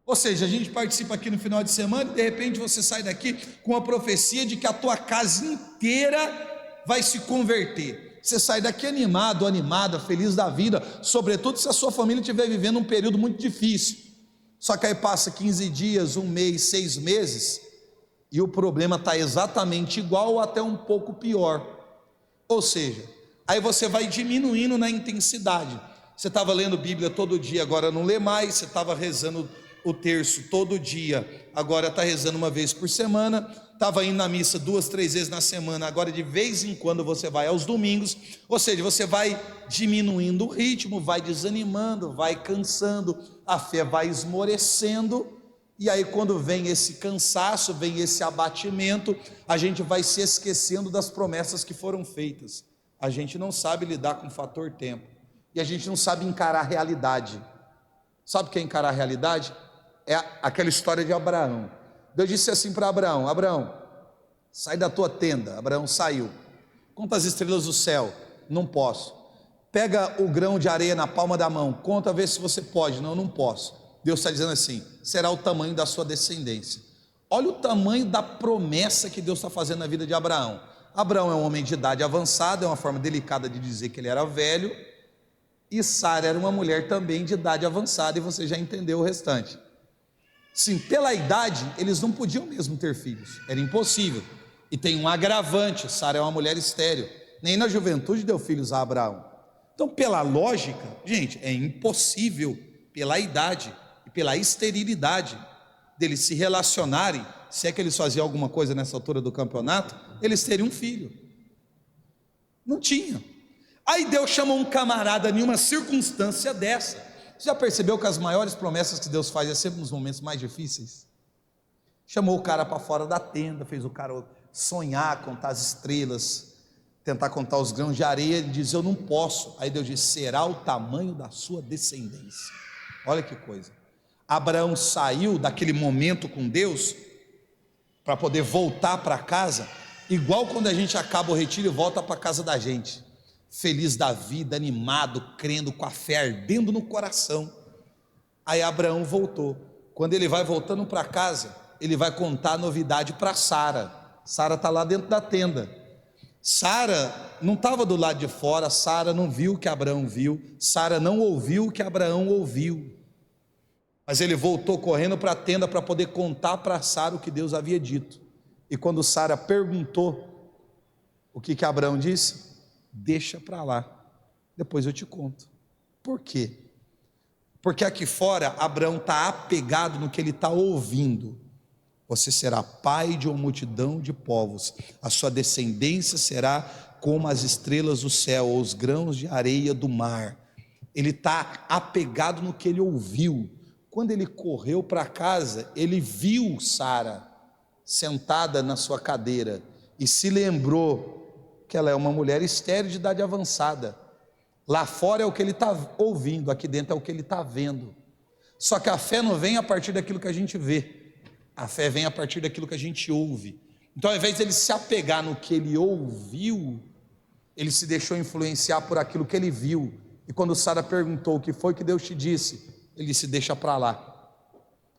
Ou seja, a gente participa aqui no final de semana e de repente você sai daqui com a profecia de que a tua casa inteira vai se converter. Você sai daqui animado, animada, feliz da vida, sobretudo se a sua família estiver vivendo um período muito difícil. Só que aí passa 15 dias, um mês, 6 meses, e o problema está exatamente igual ou até um pouco pior. Ou seja, aí você vai diminuindo na intensidade. Você estava lendo Bíblia todo dia, agora não lê mais. Você estava rezando o terço todo dia, agora está rezando uma vez por semana. Estava indo na missa 2, 3 vezes na semana, agora de vez em quando você vai aos domingos. Ou seja, você vai diminuindo o ritmo, vai desanimando, vai cansando, a fé vai esmorecendo. E aí quando vem esse cansaço, vem esse abatimento, a gente vai se esquecendo das promessas que foram feitas. A gente não sabe lidar com o fator tempo, e a gente não sabe encarar a realidade. Sabe o que é encarar a realidade? É aquela história de Abraão. Deus disse assim para Abraão: Abraão, sai da tua tenda. Abraão saiu. Conta as estrelas do céu. Não posso. Pega o grão de areia na palma da mão, conta, vê se você pode. Não posso. Deus está dizendo assim: será o tamanho da sua descendência. Olha o tamanho da promessa que Deus está fazendo na vida de Abraão. Abraão é um homem de idade avançada, é uma forma delicada de dizer que ele era velho, e Sara era uma mulher também de idade avançada, e você já entendeu o restante. Sim, pela idade, eles não podiam mesmo ter filhos, era impossível. E tem um agravante: Sara é uma mulher estéril, nem na juventude deu filhos a Abraão. Então, pela lógica, gente, é impossível, pela idade e pela esterilidade deles se relacionarem, se é que eles faziam alguma coisa nessa altura do campeonato, eles teriam um filho. Não tinha. Aí Deus chama um camarada em uma circunstância dessa. Você já percebeu que as maiores promessas que Deus faz é sempre nos momentos mais difíceis? Chamou o cara para fora da tenda, fez o cara sonhar, contar as estrelas, tentar contar os grãos de areia. Ele diz: eu não posso. Aí Deus diz: será o tamanho da sua descendência. Olha que coisa. Abraão saiu daquele momento com Deus para poder voltar para casa, igual quando a gente acaba o retiro e volta para a casa da gente, feliz da vida, animado, crendo, com a fé ardendo no coração. Aí Abraão voltou. Quando ele vai voltando para casa, ele vai contar a novidade para Sara. Sara está lá dentro da tenda. Sara não estava do lado de fora. Sara não viu o que Abraão viu. Sara não ouviu o que Abraão ouviu. Mas ele voltou correndo para a tenda para poder contar para Sara o que Deus havia dito. E quando Sara perguntou, o que Abraão disse? Deixa para lá, depois eu te conto. Por quê? Porque aqui fora Abraão está apegado no que ele está ouvindo. Você será pai de uma multidão de povos, a sua descendência será como as estrelas do céu, ou os grãos de areia do mar. Ele está apegado no que ele ouviu. Quando ele correu para casa, ele viu Sara sentada na sua cadeira e se lembrou que ela é uma mulher estéril de idade avançada. Lá fora é o que ele está ouvindo, aqui dentro é o que ele está vendo. Só que a fé não vem a partir daquilo que a gente vê, a fé vem a partir daquilo que a gente ouve. Então, ao invés de ele se apegar no que ele ouviu, ele se deixou influenciar por aquilo que ele viu. E quando Sara perguntou: o que foi que Deus te disse? Ele se deixa para lá.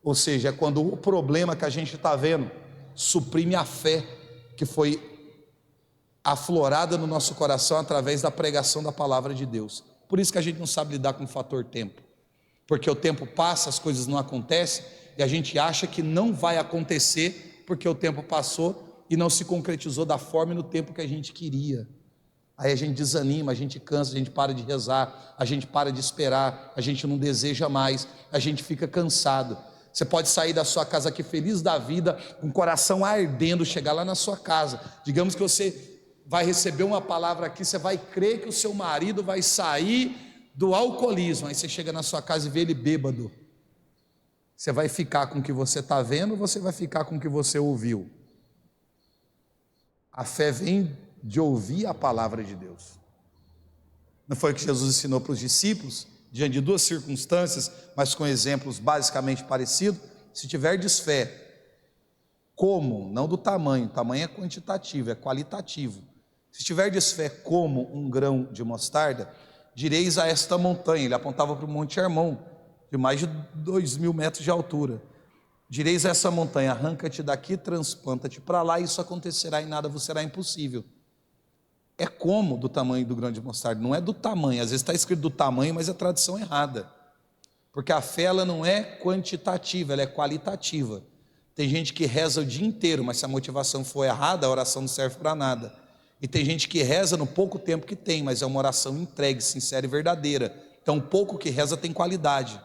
Ou seja, é quando o problema que a gente está vendo suprime a fé que foi aflorada no nosso coração através da pregação da palavra de Deus. Por isso que a gente não sabe lidar com o fator tempo, porque o tempo passa, as coisas não acontecem, e a gente acha que não vai acontecer, porque o tempo passou e não se concretizou da forma e no tempo que a gente queria. Aí a gente desanima, a gente cansa, a gente para de rezar, a gente para de esperar, a gente não deseja mais, a gente fica cansado. Você pode sair da sua casa aqui feliz da vida, com o coração ardendo, chegar lá na sua casa, digamos que você vai receber uma palavra aqui, você vai crer que o seu marido vai sair do alcoolismo, aí você chega na sua casa e vê ele bêbado. Você vai ficar com o que você está vendo, ou você vai ficar com o que você ouviu? A fé vem de ouvir a palavra de Deus. Não foi o que Jesus ensinou para os discípulos? diante de duas circunstâncias, mas com exemplos basicamente parecidos. Se tiverdes fé, como, não do tamanho, tamanho é quantitativo, é qualitativo. Se tiverdes fé como um grão de mostarda, direis a esta montanha, ele apontava para o Monte Hermon, de mais de 2.000 metros de altura, direis a essa montanha, arranca-te daqui, transplanta-te para lá, isso acontecerá e nada vos será impossível. É como do tamanho do grão de mostarda, não é do tamanho, às vezes está escrito do tamanho, mas é a tradução errada, porque a fé ela não é quantitativa, ela é qualitativa. Tem gente que reza o dia inteiro, mas se a motivação for errada, a oração não serve para nada. E tem gente que reza no pouco tempo que tem, mas é uma oração entregue, sincera e verdadeira. Então o pouco que reza tem qualidade.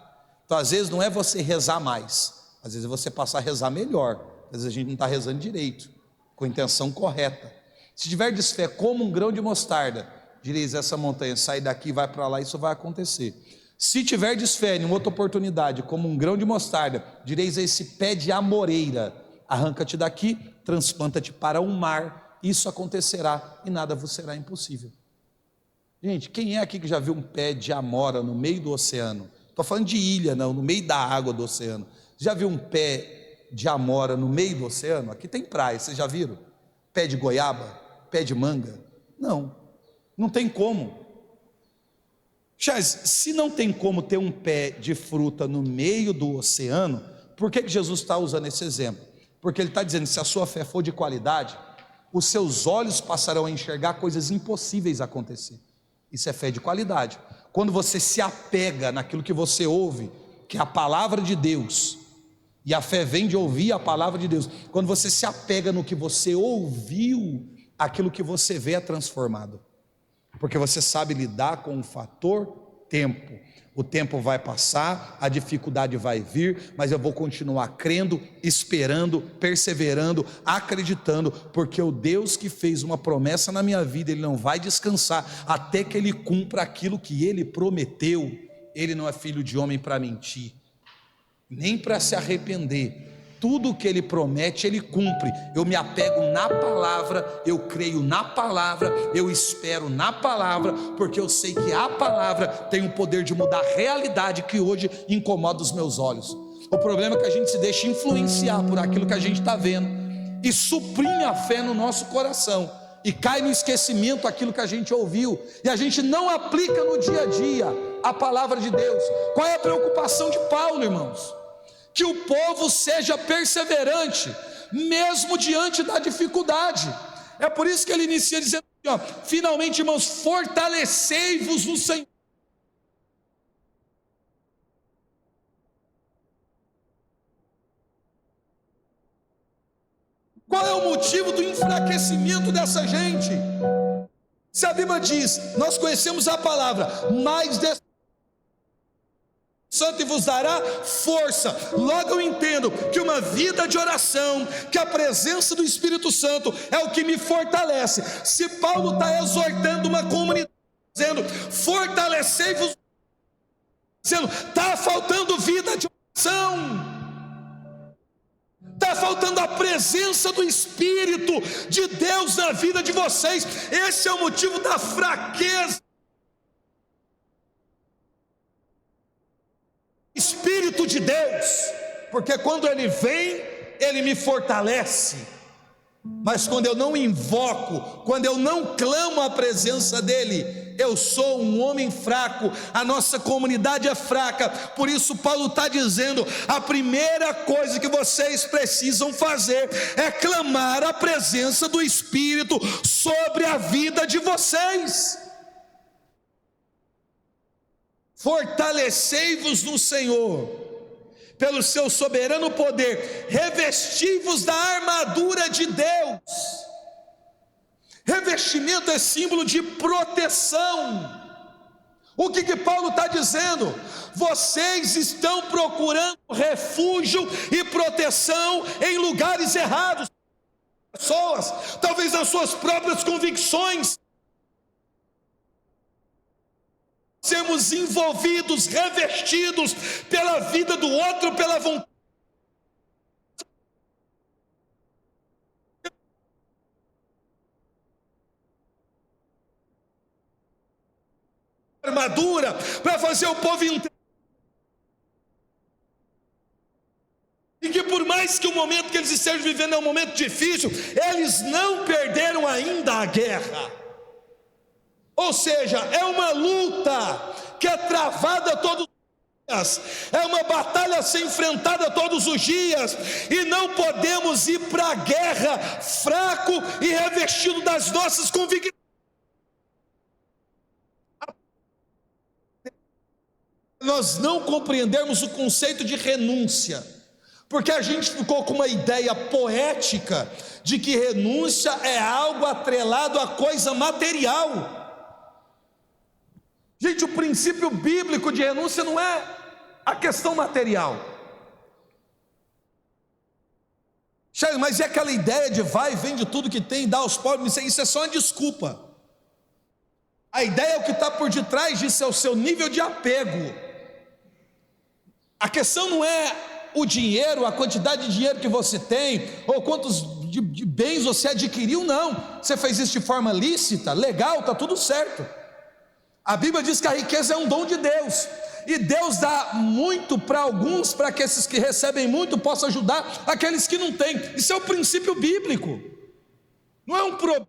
Então às vezes não é você rezar mais, às vezes é você passar a rezar melhor. Às vezes a gente não está rezando direito, com a intenção correta. Se tiverdes fé como um grão de mostarda, direis a essa montanha, sai daqui, vai para lá, isso vai acontecer. Se tiverdes fé em outra oportunidade, como um grão de mostarda, direis a esse pé de amoreira, arranca-te daqui, transplanta-te para o mar, isso acontecerá e nada vos será impossível. Gente, quem é aqui que já viu um pé de amora no meio do oceano? Estou falando de ilha, não, no meio da água do oceano. Já viu um pé de amora no meio do oceano? Aqui tem praia, vocês já viram? Pé de goiaba? Pé de manga? Não, não tem como. Charles, se não tem como ter um pé de fruta no meio do oceano, por que Jesus está usando esse exemplo? Porque ele está dizendo, se a sua fé for de qualidade, os seus olhos passarão a enxergar coisas impossíveis a acontecer. Isso é fé de qualidade. Quando você se apega naquilo que você ouve, que é a palavra de Deus, e a fé vem de ouvir a palavra de Deus, quando você se apega no que você ouviu, aquilo que você vê é transformado, porque você sabe lidar com o fator tempo. O tempo vai passar, a dificuldade vai vir, mas eu vou continuar crendo, esperando, perseverando, acreditando, porque o Deus que fez uma promessa na minha vida, Ele não vai descansar até que Ele cumpra aquilo que Ele prometeu. Ele não é filho de homem para mentir, nem para se arrepender. Tudo o que Ele promete, Ele cumpre. Eu me apego na palavra, eu creio na palavra, eu espero na palavra, porque eu sei que a palavra tem o poder de mudar a realidade que hoje incomoda os meus olhos. O problema é que a gente se deixa influenciar por aquilo que a gente está vendo, e suprime a fé no nosso coração, e cai no esquecimento aquilo que a gente ouviu, e a gente não aplica no dia a dia a palavra de Deus. Qual é a preocupação de Paulo, irmãos? Que o povo seja perseverante, mesmo diante da dificuldade. É por isso que ele inicia dizendo assim, finalmente, irmãos, fortalecei-vos no Senhor. Qual é o motivo do enfraquecimento dessa gente? Se a Bíblia diz, nós conhecemos a palavra, mas Santo e vos dará força. Logo eu entendo que uma vida de oração, que a presença do Espírito Santo é o que me fortalece. Se Paulo está exortando uma comunidade, dizendo, fortalecei-vos, dizendo, está faltando vida de oração, está faltando a presença do Espírito de Deus na vida de vocês. Esse é o motivo da fraqueza. Espírito de Deus, porque quando Ele vem, Ele me fortalece, mas quando eu não invoco, quando eu não clamo a presença dEle, eu sou um homem fraco, a nossa comunidade é fraca. Por isso Paulo está dizendo, a primeira coisa que vocês precisam fazer, é clamar a presença do Espírito sobre a vida de vocês. Fortalecei-vos no Senhor, pelo seu soberano poder, revesti-vos da armadura de Deus. Revestimento é símbolo de proteção. O que Paulo está dizendo? Vocês estão procurando refúgio e proteção em lugares errados, pessoas, talvez nas suas próprias convicções. Sermos envolvidos, revestidos pela vida do outro, pela vontade. armadura para fazer o povo entender. E que por mais que o momento que eles estejam vivendo é um momento difícil, eles não perderam ainda a guerra. Ou seja, é uma luta que é travada todos os dias, é uma batalha a ser enfrentada todos os dias, e não podemos ir para a guerra fraco e revestido das nossas convicções. Nós não compreendermos o conceito de renúncia, porque a gente ficou com uma ideia poética de que renúncia é algo atrelado a coisa material. Gente, o princípio bíblico de renúncia não é a questão material. Mas é aquela ideia de vai, vende tudo que tem, dá aos pobres, isso é só uma desculpa. A ideia é o que está por detrás disso, é o seu nível de apego. A questão não é o dinheiro, a quantidade de dinheiro que você tem, ou quantos de bens você adquiriu, não. Você fez isso de forma lícita, legal, está tudo certo. A Bíblia diz que a riqueza é um dom de Deus, e Deus dá muito para alguns, para que esses que recebem muito possam ajudar aqueles que não têm. Isso é o princípio bíblico, não é um problema.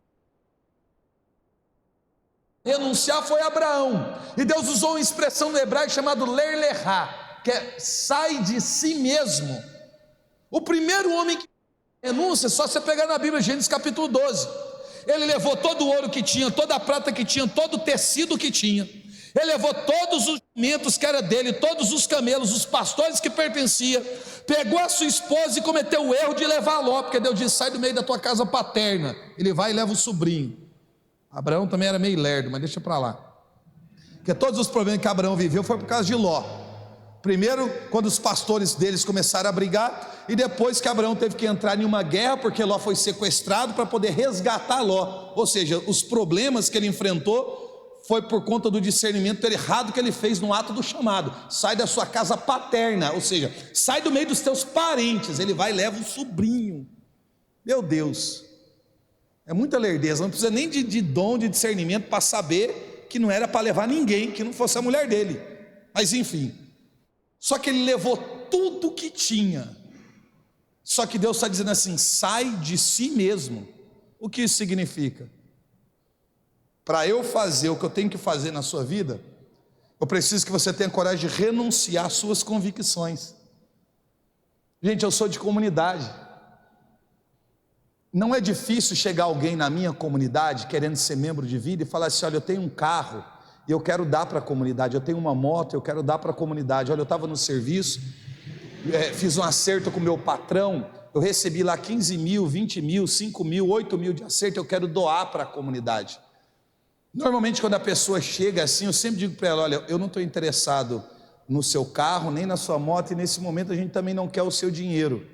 Renunciar foi Abraão, e Deus usou uma expressão no hebraico chamada ler lerá, que é sai de si mesmo. O primeiro homem que renúncia, só você pegar na Bíblia, Gênesis capítulo 12, ele levou todo o ouro que tinha, toda a prata que tinha, todo o tecido que tinha, ele levou todos os jumentos que era dele, todos os camelos, os pastores que pertencia, pegou a sua esposa e cometeu o erro de levar Ló, porque Deus disse, sai do meio da tua casa paterna. Ele vai e leva o sobrinho. Abraão também era meio lerdo, mas deixa para lá, porque todos os problemas que Abraão viveu foi por causa de Ló. Primeiro, quando os pastores deles começaram a brigar, e depois que Abraão teve que entrar em uma guerra, porque Ló foi sequestrado para poder resgatar Ló. Ou seja, os problemas que ele enfrentou foi por conta do discernimento errado que ele fez no ato do chamado. Sai da sua casa paterna, ou seja, sai do meio dos teus parentes. Ele vai e leva um sobrinho. Meu Deus, é muita lerdeza, não precisa nem de dom de discernimento para saber que não era para levar ninguém, que não fosse a mulher dele. Mas enfim, só que ele levou tudo que tinha. Só que Deus está dizendo assim, sai de si mesmo. O que isso significa? Para eu fazer o que eu tenho que fazer na sua vida, eu preciso que você tenha coragem de renunciar às suas convicções. Gente, eu sou de comunidade. Não é difícil chegar alguém na minha comunidade querendo ser membro de vida e falar assim, olha, eu tenho um carro e eu quero dar para a comunidade, eu tenho uma moto, eu quero dar para a comunidade. Olha, eu estava no serviço, fiz um acerto com o meu patrão, eu recebi lá 15 mil, 20 mil, 5 mil, 8 mil de acerto, eu quero doar para a comunidade. Normalmente quando a pessoa chega assim, eu sempre digo para ela, olha, eu não estou interessado no seu carro, nem na sua moto, e nesse momento a gente também não quer o seu dinheiro,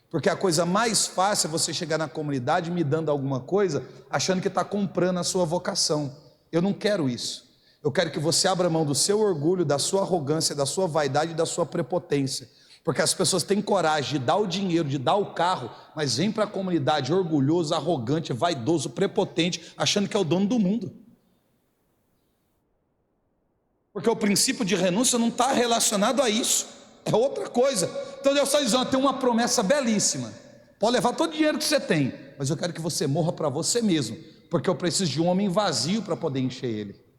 porque a coisa mais fácil é você chegar na comunidade me dando alguma coisa, achando que está comprando a sua vocação. Eu não quero isso. Eu quero que você abra mão do seu orgulho, da sua arrogância, da sua vaidade e da sua prepotência, porque as pessoas têm coragem de dar o dinheiro, de dar o carro, mas vem para a comunidade orgulhoso, arrogante, vaidoso, prepotente, achando que é o dono do mundo. Porque o princípio de renúncia não está relacionado a isso, é outra coisa. Então Deus está dizendo, tem uma promessa belíssima, pode levar todo o dinheiro que você tem, mas eu quero que você morra para você mesmo, porque eu preciso de um homem vazio para poder encher ele.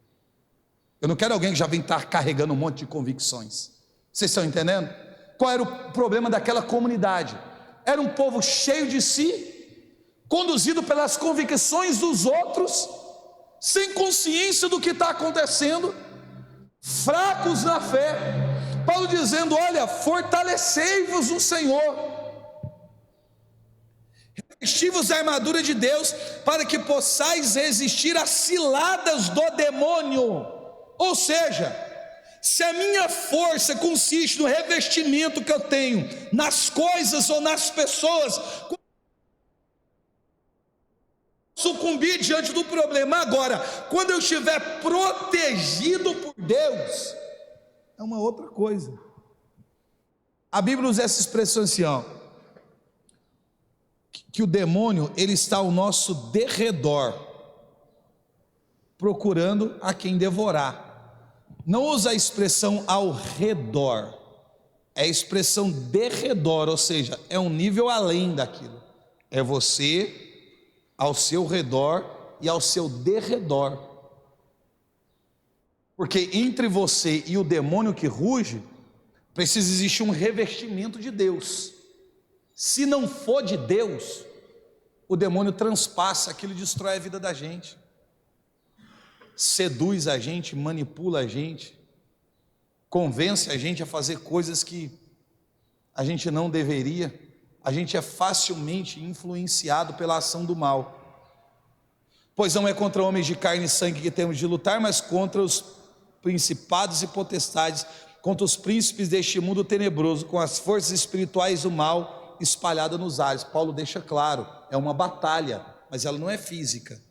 Eu não quero alguém que já vem estar carregando um monte de convicções. Vocês estão entendendo? Qual era o problema daquela comunidade? Era um povo cheio de si, conduzido pelas convicções dos outros, sem consciência do que está acontecendo, fracos na fé. Paulo dizendo, olha, fortalecei-vos no Senhor, revesti-vos a armadura de Deus, para que possais resistir às ciladas do demônio. Ou seja, se a minha força consiste no revestimento que eu tenho nas coisas ou nas pessoas, sucumbir diante do problema. Agora, quando eu estiver protegido por Deus, é uma outra coisa. A Bíblia usa essa expressão assim, ó, que o demônio, ele está ao nosso derredor, procurando a quem devorar. Não usa a expressão ao redor, é a expressão de redor, ou seja, é um nível além daquilo. É você ao seu redor e ao seu derredor. Porque entre você e o demônio que ruge, precisa existir um revestimento de Deus. Se não for de Deus, o demônio transpassa aquilo e destrói a vida da gente. Seduz a gente, manipula a gente, convence a gente a fazer coisas que a gente não deveria. A gente é facilmente influenciado pela ação do mal. Pois não é contra homens de carne e sangue que temos de lutar, mas contra os principados e potestades, contra os príncipes deste mundo tenebroso, com as forças espirituais do mal espalhadas nos ares. Paulo deixa claro, é uma batalha, mas ela não é física.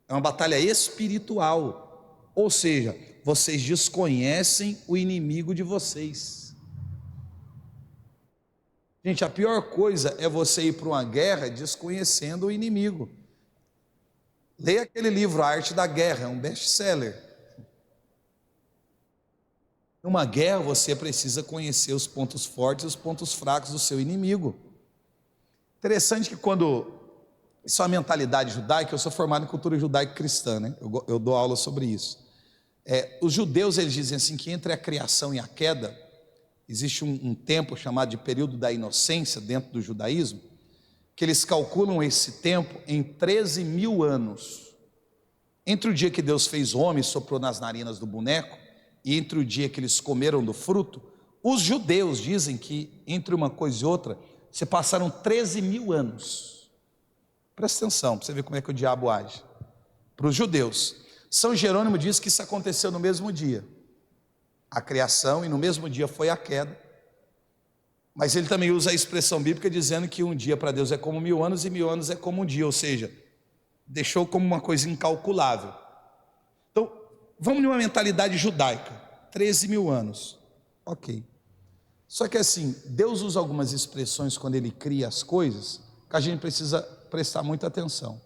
É uma batalha espiritual, ou seja, vocês desconhecem o inimigo de vocês. Gente, a pior coisa é você ir para uma guerra desconhecendo o inimigo. Leia aquele livro, A Arte da Guerra, é um best-seller. Numa guerra você precisa conhecer os pontos fortes e os pontos fracos do seu inimigo. Interessante que isso é uma mentalidade judaica. Eu sou formado em cultura judaico-cristã, né? Eu dou aula sobre isso. Os judeus, eles dizem assim, que entre a criação e a queda, existe um tempo chamado de período da inocência dentro do judaísmo, que eles calculam esse tempo em 13 mil anos. Entre o dia que Deus fez o homem e soprou nas narinas do boneco, e entre o dia que eles comeram do fruto, os judeus dizem que entre uma coisa e outra, se passaram 13 mil anos. Presta atenção, para você ver como é que o diabo age. Para os judeus, São Jerônimo diz que isso aconteceu no mesmo dia, a criação, e no mesmo dia foi a queda. Mas ele também usa a expressão bíblica dizendo que um dia para Deus é como 1000 anos e 1000 anos é como um dia, ou seja, deixou como uma coisa incalculável. Então, vamos numa mentalidade judaica, 13 mil anos, ok. Só que assim, Deus usa algumas expressões quando Ele cria as coisas, que a gente precisa prestar muita atenção.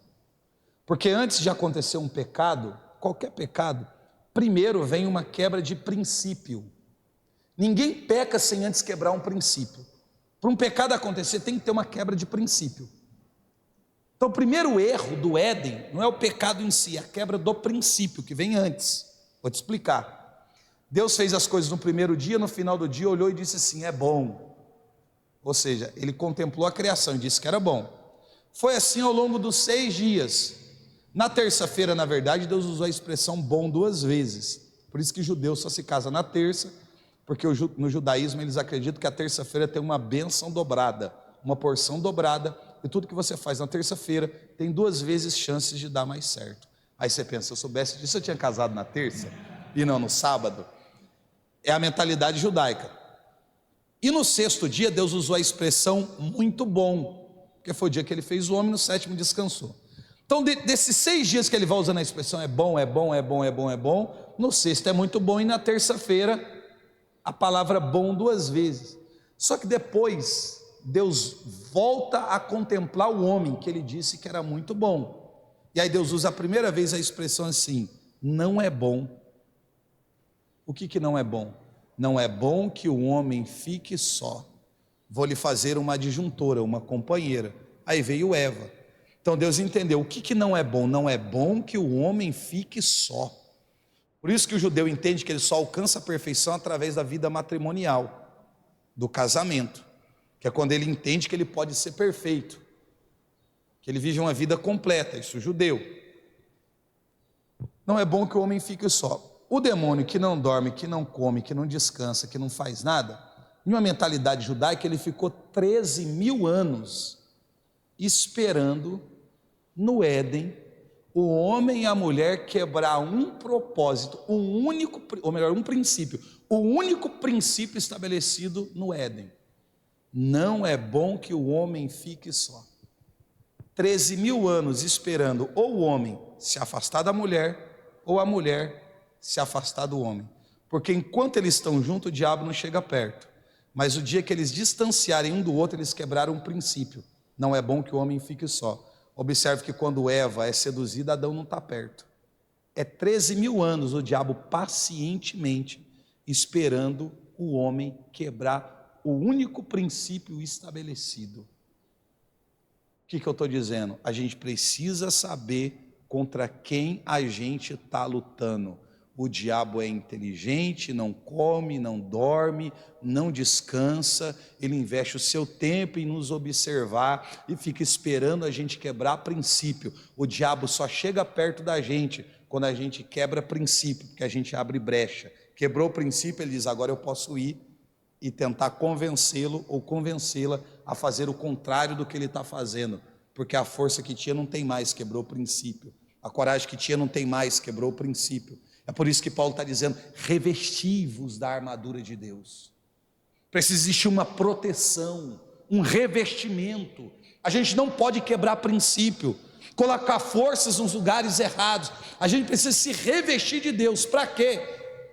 Porque antes de acontecer um pecado, qualquer pecado, primeiro vem uma quebra de princípio. Ninguém peca sem antes quebrar um princípio. Para um pecado acontecer, tem que ter uma quebra de princípio. Então, o primeiro erro do Éden não é o pecado em si, é a quebra do princípio, que vem antes. Vou te explicar. Deus fez as coisas no primeiro dia, no final do dia olhou e disse assim, é bom. Ou seja, Ele contemplou a criação e disse que era bom. Foi assim ao longo dos 6 dias. Na terça-feira, na verdade, Deus usou a expressão bom 2 vezes. Por isso que judeu só se casa na terça, porque no judaísmo eles acreditam que a terça-feira tem uma bênção dobrada, uma porção dobrada, e tudo que você faz na terça-feira tem 2 vezes chances de dar mais certo. Aí você pensa, se eu soubesse disso eu tinha casado na terça e não no sábado. É a mentalidade judaica. E no 6º dia Deus usou a expressão muito bom, porque foi o dia que Ele fez o homem, no 7º descansou. Então desses 6 dias que Ele vai usando a expressão é bom, é bom, é bom, é bom, é bom, no 6º é muito bom, e na terça-feira a palavra bom 2 vezes. Só que depois Deus volta a contemplar o homem, que Ele disse que era muito bom. E aí Deus usa a primeira vez a expressão assim, não é bom. O que não é bom? Não é bom que o homem fique só. Vou lhe fazer uma adjuntora, uma companheira. Aí veio Eva. Então Deus entendeu, o que não é bom? Não é bom que o homem fique só. Por isso que o judeu entende que ele só alcança a perfeição através da vida matrimonial, do casamento, que é quando ele entende que ele pode ser perfeito, que ele vive uma vida completa, isso é judeu. Não é bom que o homem fique só. O demônio que não dorme, que não come, que não descansa, que não faz nada, em uma mentalidade judaica, ele ficou 13 mil anos esperando no Éden o homem e a mulher quebrar um propósito, um princípio, o único princípio estabelecido no Éden. Não é bom que o homem fique só. 13 mil anos esperando ou o homem se afastar da mulher, ou a mulher se afastar do homem. Porque enquanto eles estão juntos, o diabo não chega perto. Mas o dia que eles distanciarem um do outro, eles quebraram um princípio. Não é bom que o homem fique só. Observe que quando Eva é seduzida, Adão não está perto. É 13 mil anos o diabo pacientemente esperando o homem quebrar o único princípio estabelecido. O que eu estou dizendo? A gente precisa saber contra quem a gente está lutando. O diabo é inteligente, não come, não dorme, não descansa, ele investe o seu tempo em nos observar e fica esperando a gente quebrar princípio. O diabo só chega perto da gente quando a gente quebra princípio, porque a gente abre brecha. Quebrou o princípio, ele diz: agora eu posso ir e tentar convencê-lo ou convencê-la a fazer o contrário do que ele está fazendo, porque a força que tinha não tem mais, quebrou o princípio. A coragem que tinha não tem mais, quebrou o princípio. É por isso que Paulo está dizendo: revesti-vos da armadura de Deus. Precisa existir uma proteção, um revestimento. A gente não pode quebrar princípio, colocar forças nos lugares errados. A gente precisa se revestir de Deus. Para quê?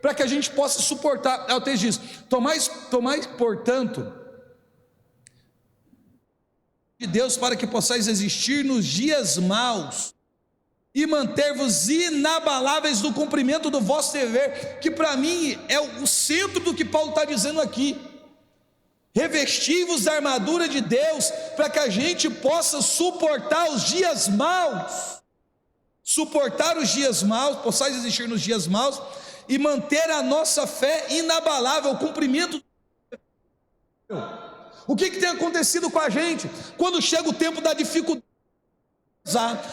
Para que a gente possa suportar. O texto diz: tomai, portanto, de Deus, para que possais existir nos dias maus e manter-vos inabaláveis no cumprimento do vosso dever, que para mim é o centro do que Paulo está dizendo aqui. Revesti-vos da armadura de Deus, para que a gente possa suportar os dias maus, suportar os dias maus, possais existir nos dias maus, e manter a nossa fé inabalável, o cumprimento. O que tem acontecido com a gente? Quando chega o tempo da dificuldade,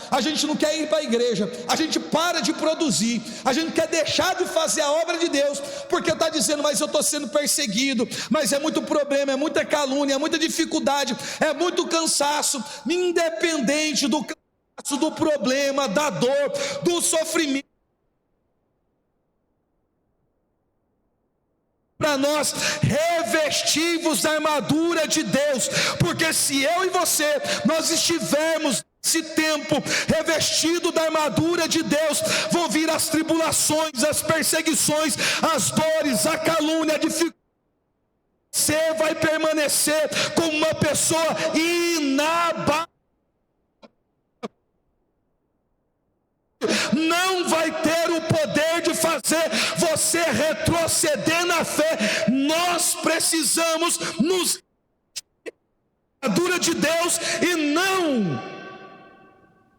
a gente não quer ir para a igreja, a gente para de produzir, a gente quer deixar de fazer a obra de Deus, porque está dizendo: mas eu estou sendo perseguido, mas é muito problema, é muita calúnia, é muita dificuldade, é muito cansaço. Independente do cansaço, do problema, da dor, do sofrimento, para nós, revestivos da armadura de Deus, porque se eu e você, nós estivermos nesse tempo revestido da armadura de Deus, vão vir as tribulações, as perseguições, as dores, a calúnia, a dificuldade. Você vai permanecer como uma pessoa inabalável, não vai ter o poder de fazer você retroceder na fé. Nós precisamos nos armadura de Deus e não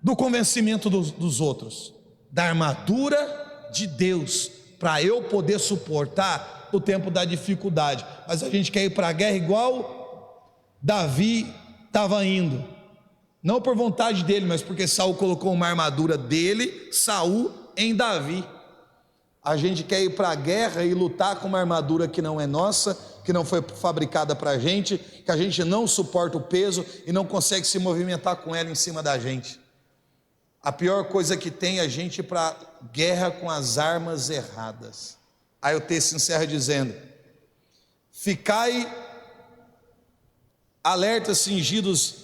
do convencimento dos outros, da armadura de Deus, para eu poder suportar o tempo da dificuldade. Mas a gente quer ir para a guerra igual Davi estava indo, não por vontade dele, mas porque Saul colocou uma armadura dele, Saul, em Davi. A gente quer ir para a guerra e lutar com uma armadura que não é nossa, que não foi fabricada para a gente, que a gente não suporta o peso e não consegue se movimentar com ela em cima da gente. A pior coisa que tem é a gente ir para a guerra com as armas erradas. Aí o texto encerra dizendo: ficai alertas, cingidos,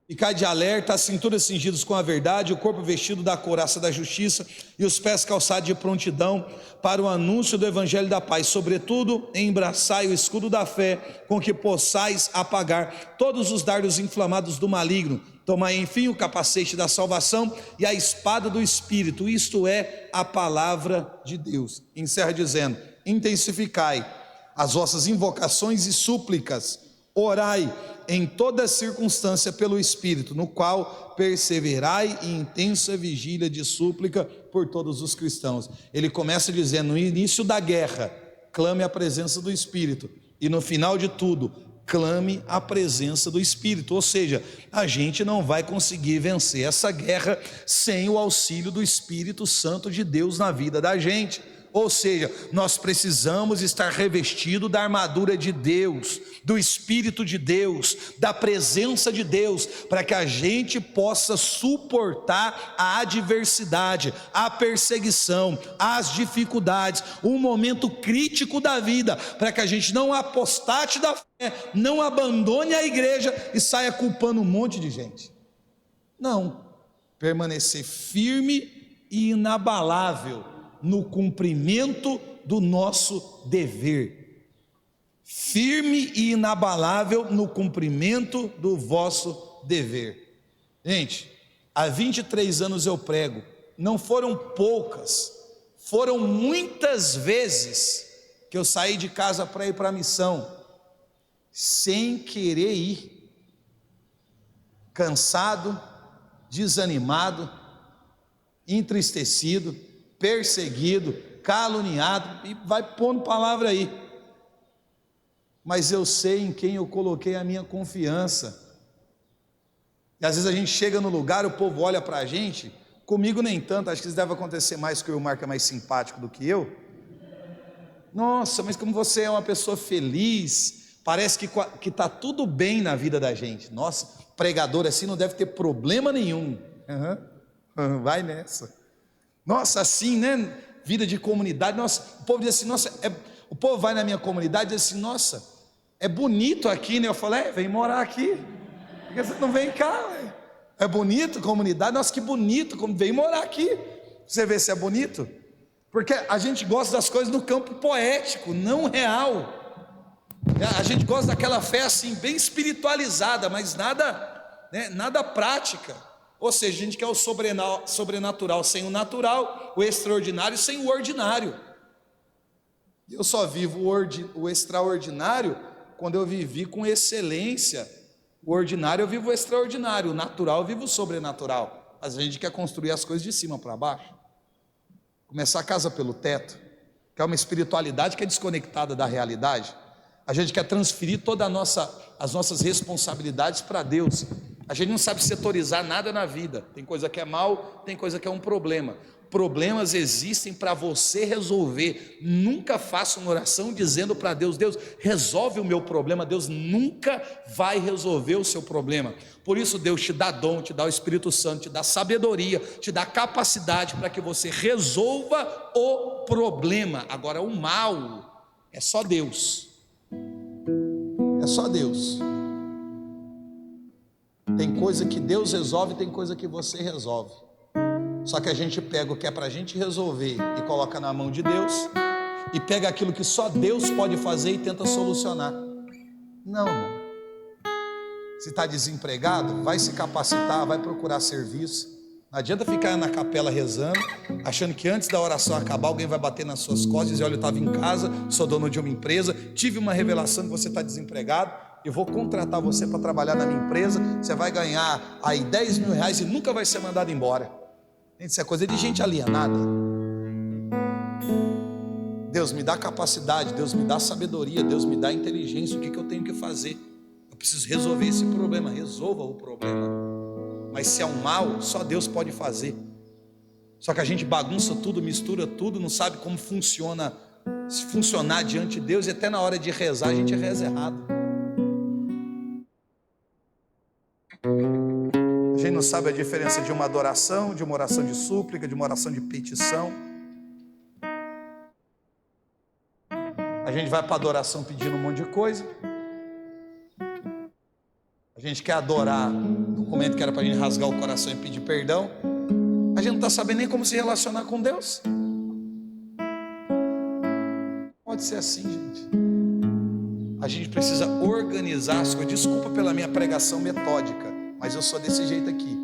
ficai de alerta, as cinturas cingidas com a verdade, o corpo vestido da couraça da justiça e os pés calçados de prontidão para o anúncio do evangelho da paz. Sobretudo, embraçai o escudo da fé, com que possais apagar todos os dardos inflamados do maligno. Tomai, enfim, o capacete da salvação e a espada do Espírito, isto é, a palavra de Deus. Encerra dizendo: intensificai as vossas invocações e súplicas, orai em toda circunstância pelo Espírito, no qual perseverai em intensa vigília de súplica por todos os cristãos. Ele começa dizendo: no início da guerra, clame a presença do Espírito, e no final de tudo, clame a presença do Espírito. Ou seja, a gente não vai conseguir vencer essa guerra sem o auxílio do Espírito Santo de Deus na vida da gente. Ou seja, nós precisamos estar revestidos da armadura de Deus, do Espírito de Deus, da presença de Deus, para que a gente possa suportar a adversidade, a perseguição, as dificuldades, um momento crítico da vida, para que a gente não apostate da fé, não abandone a igreja e saia culpando um monte de gente. Não, permanecer firme e inabalável no cumprimento do nosso dever, firme e inabalável no cumprimento do vosso dever. Gente, há 23 anos eu prego não foram poucas, foram muitas vezes que eu saí de casa para ir para a missão, sem querer ir, cansado, desanimado, entristecido, perseguido, caluniado, e vai pondo palavra aí, mas eu sei em quem eu coloquei a minha confiança. E às vezes a gente chega no lugar, o povo olha para a gente, comigo nem tanto, acho que isso deve acontecer mais porque o Marco é mais simpático do que eu. Nossa, mas como você é uma pessoa feliz, parece que está tudo bem na vida da gente. Nossa, pregador assim não deve ter problema nenhum. Vai nessa. Nossa, assim, né? Vida de comunidade. Nossa, o povo diz assim, nossa, o povo vai na minha comunidade e diz assim, nossa, é bonito aqui, né? Eu falo, vem morar aqui. Porque você não vem cá, né? É bonito comunidade, nossa, que bonito, como vem morar aqui. Você vê se é bonito? Porque a gente gosta das coisas no campo poético, não real. A gente gosta daquela fé assim, bem espiritualizada, mas nada, né, nada prática. Ou seja, a gente quer o sobrenatural sem o natural, o extraordinário sem o ordinário. Eu só vivo o extraordinário quando eu vivi com excelência. O ordinário eu vivo o extraordinário, o natural eu vivo o sobrenatural. Mas a gente quer construir as coisas de cima para baixo, começar a casa pelo teto, que é uma espiritualidade que é desconectada da realidade. A gente quer transferir todas as nossas responsabilidades para Deus. A gente não sabe setorizar nada na vida. Tem coisa que é mal, tem coisa que é um problema. Problemas existem para você resolver. Nunca faça uma oração dizendo para Deus, Deus, resolve o meu problema. Deus nunca vai resolver o seu problema. Por isso Deus te dá dom, te dá o Espírito Santo, te dá sabedoria, te dá capacidade para que você resolva o problema. Agora o mal é só Deus. É só Deus. Tem coisa que Deus resolve, tem coisa que você resolve. Só que a gente pega o que é para a gente resolver e coloca na mão de Deus, e pega aquilo que só Deus pode fazer e tenta solucionar. Não, irmão. Se está desempregado, vai se capacitar, vai procurar serviço. Não adianta ficar na capela rezando, achando que antes da oração acabar, alguém vai bater nas suas costas e dizer, olha, eu estava em casa, sou dono de uma empresa, tive uma revelação que você está desempregado, eu vou contratar você para trabalhar na minha empresa, você vai ganhar aí 10 mil reais e nunca vai ser mandado embora. Isso é coisa de gente alienada. Deus me dá capacidade, Deus me dá sabedoria, Deus me dá inteligência, o que eu tenho que fazer? Eu preciso resolver esse problema, resolva o problema. Mas se é um mal, só Deus pode fazer. Só que a gente bagunça tudo, mistura tudo, não sabe como funciona, se funcionar diante de Deus, e até na hora de rezar a gente reza errado. A gente não sabe a diferença de uma adoração, de uma oração de súplica, de uma oração de petição. A gente vai para a adoração pedindo um monte de coisa. A gente quer adorar no momento que era para a gente rasgar o coração e pedir perdão. A gente não está sabendo nem como se relacionar com Deus. Pode ser assim, gente. A gente precisa organizar as coisas. Desculpa pela minha pregação metódica, mas eu sou desse jeito aqui.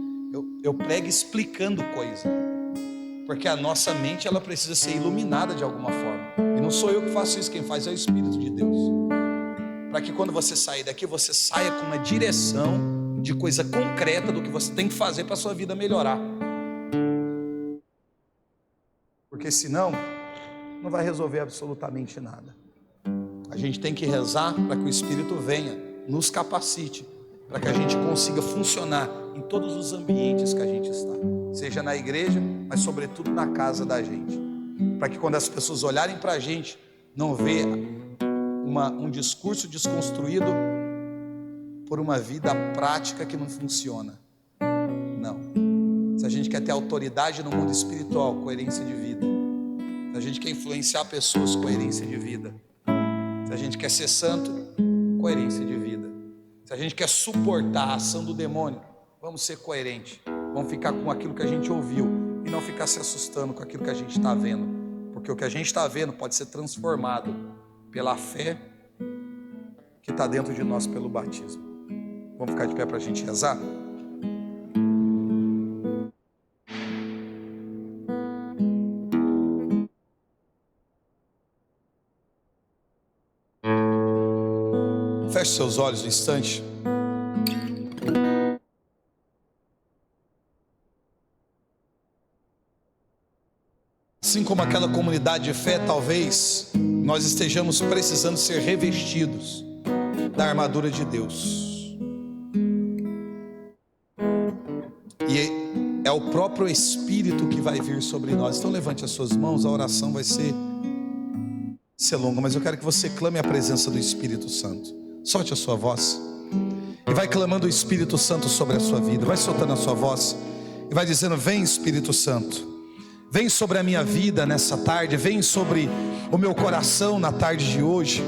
Eu prego explicando coisa, porque a nossa mente ela precisa ser iluminada de alguma forma. E não sou eu que faço isso, quem faz é o Espírito de Deus. Para que quando você sair daqui, você saia com uma direção de coisa concreta do que você tem que fazer para a sua vida melhorar. Porque senão, não vai resolver absolutamente nada. A gente tem que rezar para que o Espírito venha, nos capacite, para que a gente consiga funcionar em todos os ambientes que a gente está, seja na igreja, mas sobretudo na casa da gente, para que quando as pessoas olharem para a gente, não vê um discurso desconstruído por uma vida prática que não funciona. Não. Se a gente quer ter autoridade no mundo espiritual, coerência de vida. Se a gente quer influenciar pessoas, coerência de vida. Se a gente quer ser santo, coerência de vida. Se a gente quer suportar a ação do demônio, vamos ser coerentes. Vamos ficar com aquilo que a gente ouviu e não ficar se assustando com aquilo que a gente está vendo. Porque o que a gente está vendo pode ser transformado pela fé que está dentro de nós pelo batismo. Vamos ficar de pé para a gente rezar? Feche seus olhos um instante. Assim como aquela comunidade de fé, talvez nós estejamos precisando ser revestidos da armadura de Deus. E é o próprio Espírito que vai vir sobre nós. Então levante as suas mãos, a oração vai ser longa, mas eu quero que você clame a presença do Espírito Santo. Solte a sua voz e vai clamando o Espírito Santo sobre a sua vida. Vai soltando a sua voz e vai dizendo: vem Espírito Santo, vem sobre a minha vida nessa tarde, vem sobre o meu coração na tarde de hoje.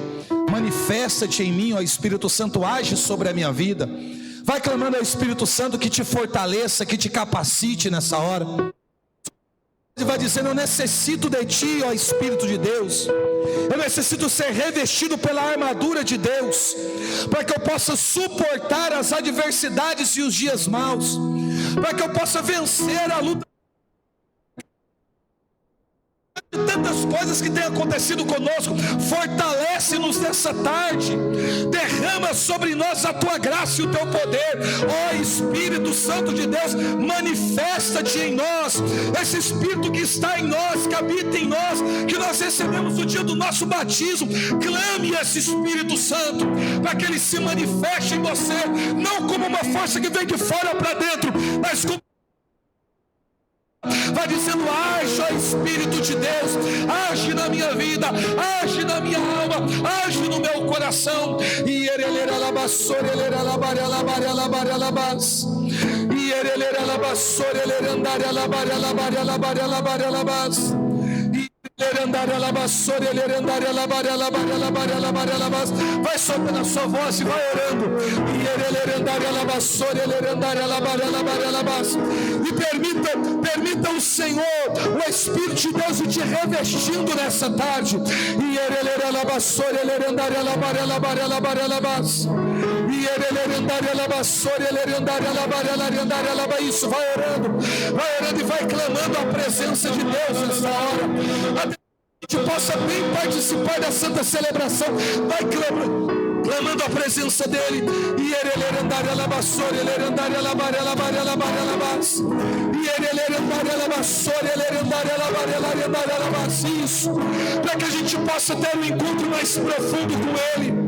Manifesta-te em mim, ó Espírito Santo, age sobre a minha vida. Vai clamando ao Espírito Santo que te fortaleça, que te capacite nessa hora. E vai dizendo: eu necessito de ti, ó Espírito de Deus. Eu necessito ser revestido pela armadura de Deus, para que eu possa suportar as adversidades e os dias maus, para que eu possa vencer a luta. Tantas coisas que têm acontecido conosco, fortalece-nos nessa tarde, derrama sobre nós a tua graça e o teu poder, ó Espírito Santo de Deus, manifesta-te em nós, esse Espírito que está em nós, que habita em nós, que nós recebemos no dia do nosso batismo. Clame esse Espírito Santo, para que ele se manifeste em você, não como uma força que vem de fora para dentro, mas como vai dizendo: age, ó Espírito de Deus, age na minha vida, age na minha alma, age no meu coração. E erelera labassore, elera labare, labare, labare, labas. E erelera labassore, elera andare, labare, labare, labare, labare, labas. Vai soltando a sua voz e vai orando. E permita o Senhor, o Espírito de Deus, te revestindo nessa tarde. Isso, vai orando e vai clamando a presença de Deus nessa hora. Que possa bem participar da santa celebração. Vai clamando a presença dele. E isso, para que a gente possa ter um encontro mais profundo com ele.